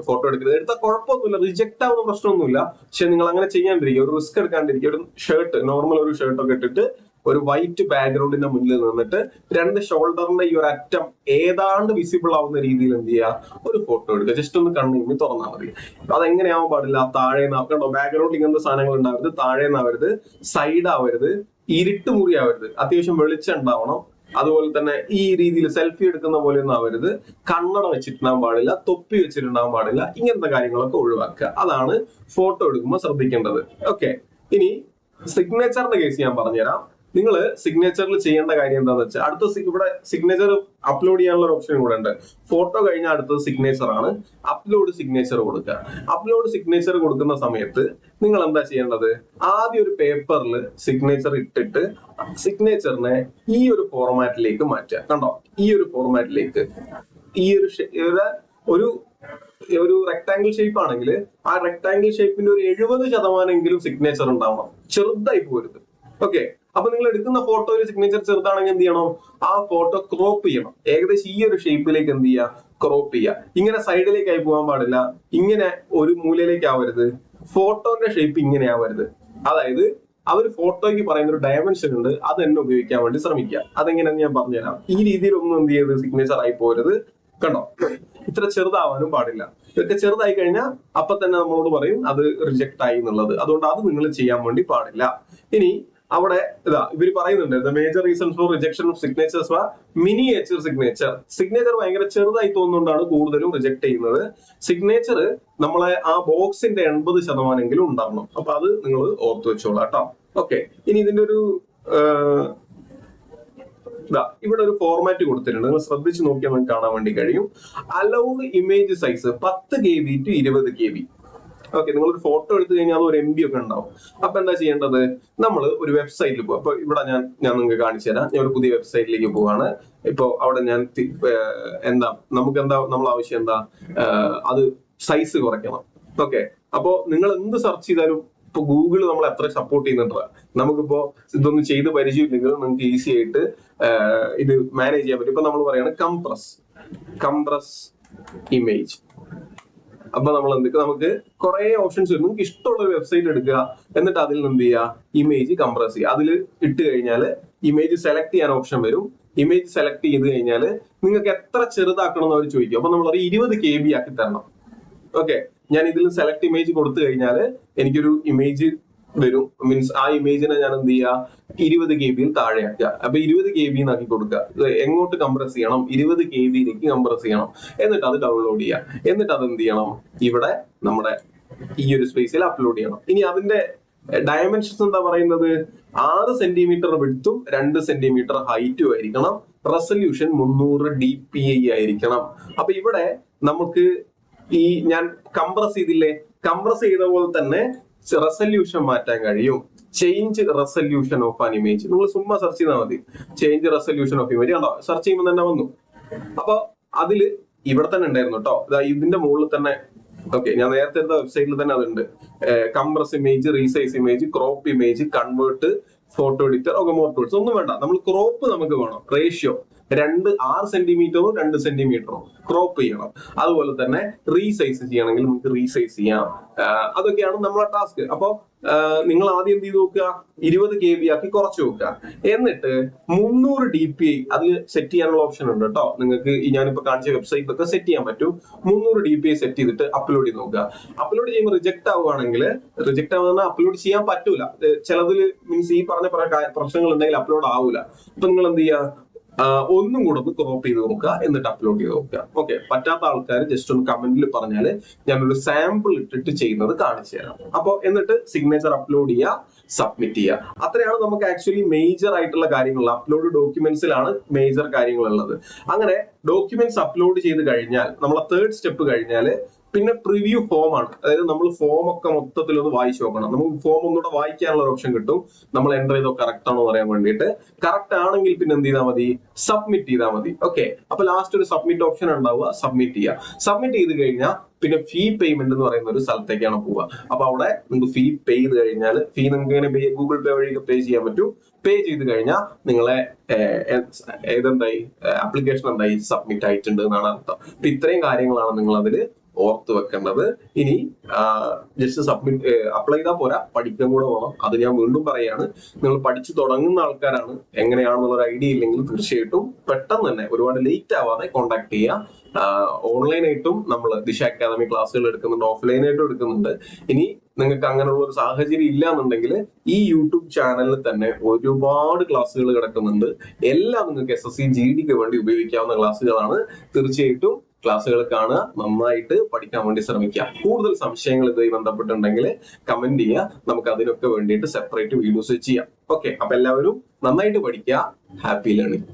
ഫോട്ടോ എടുക്കരുത്. എടുത്താൽ കുഴപ്പമൊന്നുമില്ല, റിജക്ട് ആവുന്ന പ്രശ്നമൊന്നുമില്ല. പക്ഷെ നിങ്ങൾ അങ്ങനെ ചെയ്യാണ്ടിരിക്കുക, ഒരു റിസ്ക് എടുക്കാണ്ടിരിക്കുക. ഒരു ഷർട്ട്, നോർമൽ ഒരു ഷർട്ടൊക്കെ ഇട്ടിട്ട് ഒരു വൈറ്റ് ബാക്ക്ഗ്രൗണ്ടിന്റെ മുന്നിൽ നിന്നിട്ട് 2 ഷോൾഡറിന്റെ ഈ ഒരു അറ്റം ഏതാണ്ട് വിസിബിൾ ആവുന്ന രീതിയിൽ എന്ത് ചെയ്യുക, ഒരു ഫോട്ടോ എടുക്കുക. ജസ്റ്റ് ഒന്ന് കണ്ണിന് തുറന്നാൽ മതി. അതെങ്ങനെയാവാൻ പാടില്ല, താഴെ കണ്ടോ ബാക്ക്ഗ്രൗണ്ട് ഇങ്ങനത്തെ സാധനങ്ങൾ ഉണ്ടാവരുത്, താഴെ നിന്നാവരുത്, സൈഡ് ആവരുത്, ഇരുട്ട് മുറി ആവരുത്, അത്യാവശ്യം വെളിച്ചം ഉണ്ടാവണം. അതുപോലെ തന്നെ ഈ രീതിയിൽ സെൽഫി എടുക്കുന്ന പോലെ ഒന്നും ആവരുത്, കണ്ണട വെച്ചിട്ടുണ്ടാകാൻ പാടില്ല, തൊപ്പി വെച്ചിട്ടുണ്ടാകാൻ പാടില്ല. ഇങ്ങനത്തെ കാര്യങ്ങളൊക്കെ ഒഴിവാക്കുക. അതാണ് ഫോട്ടോ എടുക്കുമ്പോൾ ശ്രദ്ധിക്കേണ്ടത്. ഓക്കെ, ഇനി സിഗ്നേച്ചറിന്റെ കേസ് ഞാൻ പറഞ്ഞുതരാം. നിങ്ങൾ സിഗ്നേച്ചറിൽ ചെയ്യേണ്ട കാര്യം എന്താണെന്ന് വെച്ചാൽ ഇവിടെ സിഗ്നേച്ചർ അപ്ലോഡ് ചെയ്യാനുള്ള ഒരു ഓപ്ഷൻ കൂടെ ഉണ്ട്. ഫോട്ടോ കഴിഞ്ഞാൽ അടുത്തത് സിഗ്നേച്ചർ ആണ്. അപ്ലോഡ് സിഗ്നേച്ചർ കൊടുക്കുക. അപ്ലോഡ് സിഗ്നേച്ചർ കൊടുക്കുന്ന സമയത്ത് നിങ്ങൾ എന്താ ചെയ്യേണ്ടത്? ആദ്യം ഒരു പേപ്പറിൽ സിഗ്നേച്ചർ ഇട്ടിട്ട് സിഗ്നേച്ചറിനെ ഈ ഒരു ഫോർമാറ്റിലേക്ക് മാറ്റുക. കണ്ടോ? ഈ ഒരു ഫോർമാറ്റിലേക്ക് ഈ ഒരു റെക്ടാംഗിൾ ഷേപ്പ് ആണെങ്കിൽ ആ റെക്ടാംഗിൾ ഷേപ്പിന്റെ ഒരു 70% സിഗ്നേച്ചർ ഉണ്ടാവണം. ചെറുതായി പോരുത്. ഓക്കെ. അപ്പൊ നിങ്ങൾ എടുക്കുന്ന ഫോട്ടോയിൽ സിഗ്നേച്ചർ ചെറുതാണെങ്കിൽ എന്ത് ചെയ്യണം? ആ ഫോട്ടോ ക്രോപ്പ് ചെയ്യണം. ഏകദേശം ഈ ഒരു ഷേപ്പിലേക്ക് എന്ത് ചെയ്യുക? ക്രോപ്പ് ചെയ്യുക. ഇങ്ങനെ സൈഡിലേക്കായി പോകാൻ പാടില്ല. ഇങ്ങനെ ഒരു മൂലയിലേക്ക് ആവരുത്. ഫോട്ടോന്റെ ഷേപ്പ് ഇങ്ങനെ ആവരുത്. അതായത് അവർ ഫോട്ടോയ്ക്ക് പറയുന്ന ഒരു ഡയമെൻഷൻ ഉണ്ട്, അത് തന്നെ ഉപയോഗിക്കാൻ വേണ്ടി ശ്രമിക്കുക. അതെങ്ങനെയാന്ന് ഞാൻ പറഞ്ഞുതരാം. ഈ രീതിയിലൊന്നും എന്ത് ചെയ്ത് സിഗ്നേച്ചർ ആയി പോരുത്. കണ്ടോ? ഇത്ര ചെറുതാവാനും പാടില്ല. ഇതൊക്കെ ചെറുതായി കഴിഞ്ഞാൽ അപ്പൊ തന്നെ നമ്മളോട് പറയും അത് റിജക്ട് ആയി എന്നുള്ളത്. അതുകൊണ്ട് അത് നിങ്ങൾ ചെയ്യാൻ വേണ്ടി പാടില്ല. ഇനി അവിടെ ഇവര് പറയുന്നുണ്ട്, the major reason for rejection of signatures വാ മിനിയേച്ചർ സിഗ്നേച്ചർ. സിഗ്നേച്ചർ ഭയങ്കര ചെറുതായി തോന്നുന്നതുകൊണ്ടാണ് കൂടുതലും റിജക്ട് ചെയ്യുന്നത്. സിഗ്നേച്ചർ നമ്മളെ ആ ബോക്സിന്റെ 80% ഉണ്ടാവണം. അപ്പൊ അത് നിങ്ങൾ ഓർത്ത് വെച്ചോളാം കേട്ടോ. ഓക്കെ. ഇനി ഇതിന്റെ ഒരു ഇവിടെ ഒരു ഫോർമാറ്റ് കൊടുത്തിട്ടുണ്ട്. നിങ്ങൾ ശ്രദ്ധിച്ച് നോക്കിയാൽ നമുക്ക് കാണാൻ വേണ്ടി കഴിയും. Allowed image size 10 KB to 20 KB. Okay. നിങ്ങളൊരു ഫോട്ടോ എടുത്തു കഴിഞ്ഞാൽ അത് ഒരു MB ഒക്കെ ഉണ്ടാവും. അപ്പൊ എന്താ ചെയ്യേണ്ടത്? നമ്മൾ ഒരു വെബ്സൈറ്റിൽ പോകും. അപ്പൊ ഇവിടെ ഞാൻ നിങ്ങൾക്ക് കാണിച്ചു തരാം. ഞാൻ ഒരു പുതിയ വെബ്സൈറ്റിലേക്ക് പോവാണ്. ഇപ്പൊ അവിടെ ഞാൻ നമ്മൾ ആവശ്യം എന്താ? അത് സൈസ് കുറയ്ക്കണം. ഓക്കെ. അപ്പൊ നിങ്ങൾ എന്ത് സെർച്ച് ചെയ്താലും ഇപ്പൊ ഗൂഗിൾ നമ്മൾ എത്ര സപ്പോർട്ട് ചെയ്യുന്നുണ്ട്. നമുക്കിപ്പോ ഇതൊന്നും ചെയ്ത് പരിചയമില്ലെങ്കിൽ നിങ്ങൾക്ക് ഈസി ആയിട്ട് ഇത് മാനേജ് ചെയ്യാൻ പറ്റും. ഇപ്പൊ നമ്മൾ പറയാണ് കംപ്രസ് ഇമേജ്. അപ്പൊ നമ്മൾ നമുക്ക് കുറെ ഓപ്ഷൻസ് വരും. നിങ്ങൾക്ക് ഇഷ്ടമുള്ള ഒരു വെബ്സൈറ്റ് എടുക്കുക, എന്നിട്ട് അതിൽ നിന്ന് എന്ത് ചെയ്യുക? ഇമേജ് കംപ്രസ് ചെയ്യുക. അതിൽ ഇട്ട് കഴിഞ്ഞാൽ ഇമേജ് സെലക്ട് ചെയ്യാൻ ഓപ്ഷൻ വരും. ഇമേജ് സെലക്ട് ചെയ്ത് കഴിഞ്ഞാൽ നിങ്ങൾക്ക് എത്ര ചെറുതാക്കണം എന്ന് അവർ ചോദിക്കും. അപ്പൊ നമ്മൾ 20 KB ആക്കി തരണം. ഓക്കെ. ഞാൻ ഇതിൽ സെലക്ട് ഇമേജ് കൊടുത്തു കഴിഞ്ഞാൽ എനിക്കൊരു ഇമേജ് വരും. മീൻസ് ആ ഇമേജിനെ ഞാൻ എന്ത് ചെയ്യുക? 20 KB താഴെയാക്കുക. അപ്പൊ 20 KB ആക്കി കൊടുക്കുക. എങ്ങോട്ട് കംപ്രസ് ചെയ്യണം? 20 KB കംപ്രസ് ചെയ്യണം. എന്നിട്ട് അത് ഡൗൺലോഡ് ചെയ്യുക. എന്നിട്ട് അത് എന്ത് ചെയ്യണം? ഇവിടെ നമ്മുടെ ഈ ഒരു സ്പേസിൽ അപ്ലോഡ് ചെയ്യണം. ഇനി അതിന്റെ ഡയമെൻഷൻസ് എന്താ പറയുന്നത്? 6 സെന്റിമീറ്റർ വിഡ്ത്തും 2 സെന്റിമീറ്റർ ഹൈറ്റും ആയിരിക്കണം. റെസൊല്യൂഷൻ 300 DPI ആയിരിക്കണം. അപ്പൊ ഇവിടെ നമുക്ക് ഈ ഞാൻ കംപ്രസ് ചെയ്തില്ലേ? കംപ്രസ് ചെയ്ത പോലെ തന്നെ റെസൊല്യൂഷൻ മാറ്റാൻ കഴിയും. Change resolution of an image. നിങ്ങൾ ചുമ്മാ സെർച്ച് ചെയ്താൽ മതി. Change resolution of image. കണ്ടോ? സെർച്ച് ചെയ്യുമ്പോൾ തന്നെ വന്നു. അപ്പൊ അതില് ഇവിടെ തന്നെ ഉണ്ടായിരുന്നു കേട്ടോ. ഇതിന്റെ മുകളിൽ തന്നെ. ഓക്കെ. ഞാൻ നേരത്തെ എടുത്ത വെബ്സൈറ്റിൽ തന്നെ അതുണ്ട്. Compress image, resize image, crop image, convert, photo editor ഒക്കെ മോർ ടൂൾസ്. ഒന്നും വേണ്ട. നമ്മൾ ക്രോപ്പ് നമുക്ക് വേണം. റേഷ്യോ 6 സെന്റിമീറ്ററും 2 സെന്റിമീറ്ററും ക്രോപ്പ് ചെയ്യണം. അതുപോലെ തന്നെ റീസൈസ് ചെയ്യണമെങ്കിൽ നമുക്ക് റീസൈസ് ചെയ്യാം. അതൊക്കെയാണ് നമ്മളെ ടാസ്ക്. അപ്പൊ നിങ്ങൾ ആദ്യം എന്ത് ചെയ്ത് നോക്കുക? 20 KB ആക്കി കുറച്ച് നോക്കുക. എന്നിട്ട് 300 DPI അതിൽ സെറ്റ് ചെയ്യാനുള്ള ഓപ്ഷൻ ഉണ്ട് കേട്ടോ. നിങ്ങൾക്ക് ഞാനിപ്പോ കാണിച്ച വെബ്സൈറ്റിലൊക്കെ സെറ്റ് ചെയ്യാൻ പറ്റും. 300 DPI സെറ്റ് ചെയ്തിട്ട് അപ്ലോഡ് ചെയ്ത് നോക്കുക. അപ്ലോഡ് ചെയ്യുമ്പോൾ റിജക്ട് ആവുകയാണെങ്കിൽ അപ്ലോഡ് ചെയ്യാൻ പറ്റൂല. ചിലതിൽ മീൻസ് ഈ പറഞ്ഞ പ്രശ്നങ്ങൾ ഉണ്ടെങ്കിൽ അപ്ലോഡ് ആവൂല. അപ്പൊ നിങ്ങൾ എന്ത് ചെയ്യുക? ഒന്നും കൂടെ ഒന്ന് ക്രോപ്പ് ചെയ്ത് നോക്കുക. എന്നിട്ട് അപ്ലോഡ് ചെയ്ത് നോക്കുക. ഓക്കെ. പറ്റാത്ത ആൾക്കാർ ജസ്റ്റ് ഒന്ന് കമന്റിൽ പറഞ്ഞാൽ ഞാനൊരു സാമ്പിൾ ഇട്ടിട്ട് ചെയ്യുന്നത് കാണിച്ചു തരാം. അപ്പൊ എന്നിട്ട് സിഗ്നേച്ചർ അപ്ലോഡ് ചെയ്യുക, സബ്മിറ്റ് ചെയ്യുക. അത്രയാണ് നമുക്ക് ആക്ച്വലി മേജർ ആയിട്ടുള്ള കാര്യങ്ങൾ. അപ്ലോഡ് ഡോക്യുമെന്റ്സിലാണ് മേജർ കാര്യങ്ങളുള്ളത്. അങ്ങനെ ഡോക്യുമെന്റ്സ് അപ്ലോഡ് ചെയ്ത് കഴിഞ്ഞാൽ നമ്മളെ 3rd സ്റ്റെപ്പ് കഴിഞ്ഞാൽ പിന്നെ പ്രിവ്യൂ ഫോം ആണ്. അതായത് നമ്മൾ ഫോം ഒക്കെ മൊത്തത്തിൽ ഒന്ന് വായിച്ചു നോക്കണം. നമുക്ക് ഫോം ഒന്നുകൂടെ വായിക്കാനുള്ള ഓപ്ഷൻ കിട്ടും. നമ്മൾ എൻ്റർ ചെയ്തോ കറക്റ്റ് ആണോ പറയാൻ വേണ്ടിയിട്ട്. കറക്റ്റ് ആണെങ്കിൽ പിന്നെ എന്ത് ചെയ്താൽ മതി? സബ്മിറ്റ് ചെയ്താൽ മതി. ഓക്കെ. അപ്പൊ ലാസ്റ്റ് ഒരു സബ്മിറ്റ് ഓപ്ഷൻ ഉണ്ടാവുക. സബ്മിറ്റ് ചെയ്യുക. സബ്മിറ്റ് ചെയ്ത് കഴിഞ്ഞാൽ പിന്നെ ഫീ പേയ്മെന്റ് എന്ന് പറയുന്ന ഒരു സ്ഥലത്തേക്കാണ് പോവുക. അപ്പൊ അവിടെ നിങ്ങൾക്ക് ഫീ പേ ചെയ്ത് കഴിഞ്ഞാൽ നിങ്ങൾക്ക് ഇങ്ങനെ ഗൂഗിൾ പേ വഴി പേ ചെയ്യാൻ പറ്റും. പേ ചെയ്ത് കഴിഞ്ഞാൽ നിങ്ങളെ ഏതെന്തായി ആപ്ലിക്കേഷൻ എന്തായി? സബ്മിറ്റ് ആയിട്ടുണ്ട് എന്നാണ് അർത്ഥം. അപ്പൊ ഇത്രയും കാര്യങ്ങളാണ് നിങ്ങൾ അതിൽ ഓർത്ത് വെക്കേണ്ടത്. ഇനി ജസ്റ്റ് അപ്ലൈ ചെയ്താൽ പോരാ, പഠിക്കാൻ കൂടെ വേണം. അത് ഞാൻ വീണ്ടും പറയാണ്. നിങ്ങൾ പഠിച്ചു തുടങ്ങുന്ന ആൾക്കാരാണ്, എങ്ങനെയാണെന്നുള്ള ഒരു ഐഡിയ ഇല്ലെങ്കിൽ തീർച്ചയായിട്ടും പെട്ടെന്ന് തന്നെ ഒരുപാട് ലേറ്റ് ആവാതെ കോൺടാക്ട് ചെയ്യുക. ഓൺലൈനായിട്ടും നമ്മൾ ദിശ അക്കാദമി ക്ലാസ്സുകൾ എടുക്കുന്നുണ്ട്, ഓഫ്ലൈനായിട്ടും എടുക്കുന്നുണ്ട്. ഇനി നിങ്ങൾക്ക് അങ്ങനെയുള്ള ഒരു സാഹചര്യം ഇല്ല എന്നുണ്ടെങ്കിൽ ഈ യൂട്യൂബ് ചാനലിൽ തന്നെ ഒരുപാട് ക്ലാസ്സുകൾ കിടക്കുന്നുണ്ട്. എല്ലാം നിങ്ങൾക്ക് SSC GDക്ക് വേണ്ടി ഉപയോഗിക്കാവുന്ന ക്ലാസ്സുകളാണ്. തീർച്ചയായിട്ടും ക്ലാസ്സുകൾ കാണുക, നന്നായിട്ട് പഠിക്കാൻ വേണ്ടി ശ്രമിക്കുക. കൂടുതൽ സംശയങ്ങൾ ഇതുമായി ബന്ധപ്പെട്ടുണ്ടെങ്കിൽ കമന്റ് ചെയ്യുക. നമുക്ക് അതിനൊക്കെ വേണ്ടിയിട്ട് സെപ്പറേറ്റ് വീഡിയോസ് ചെയ്യാം. ഓക്കെ. അപ്പൊ എല്ലാവരും നന്നായിട്ട് പഠിക്കുക. Happy learning.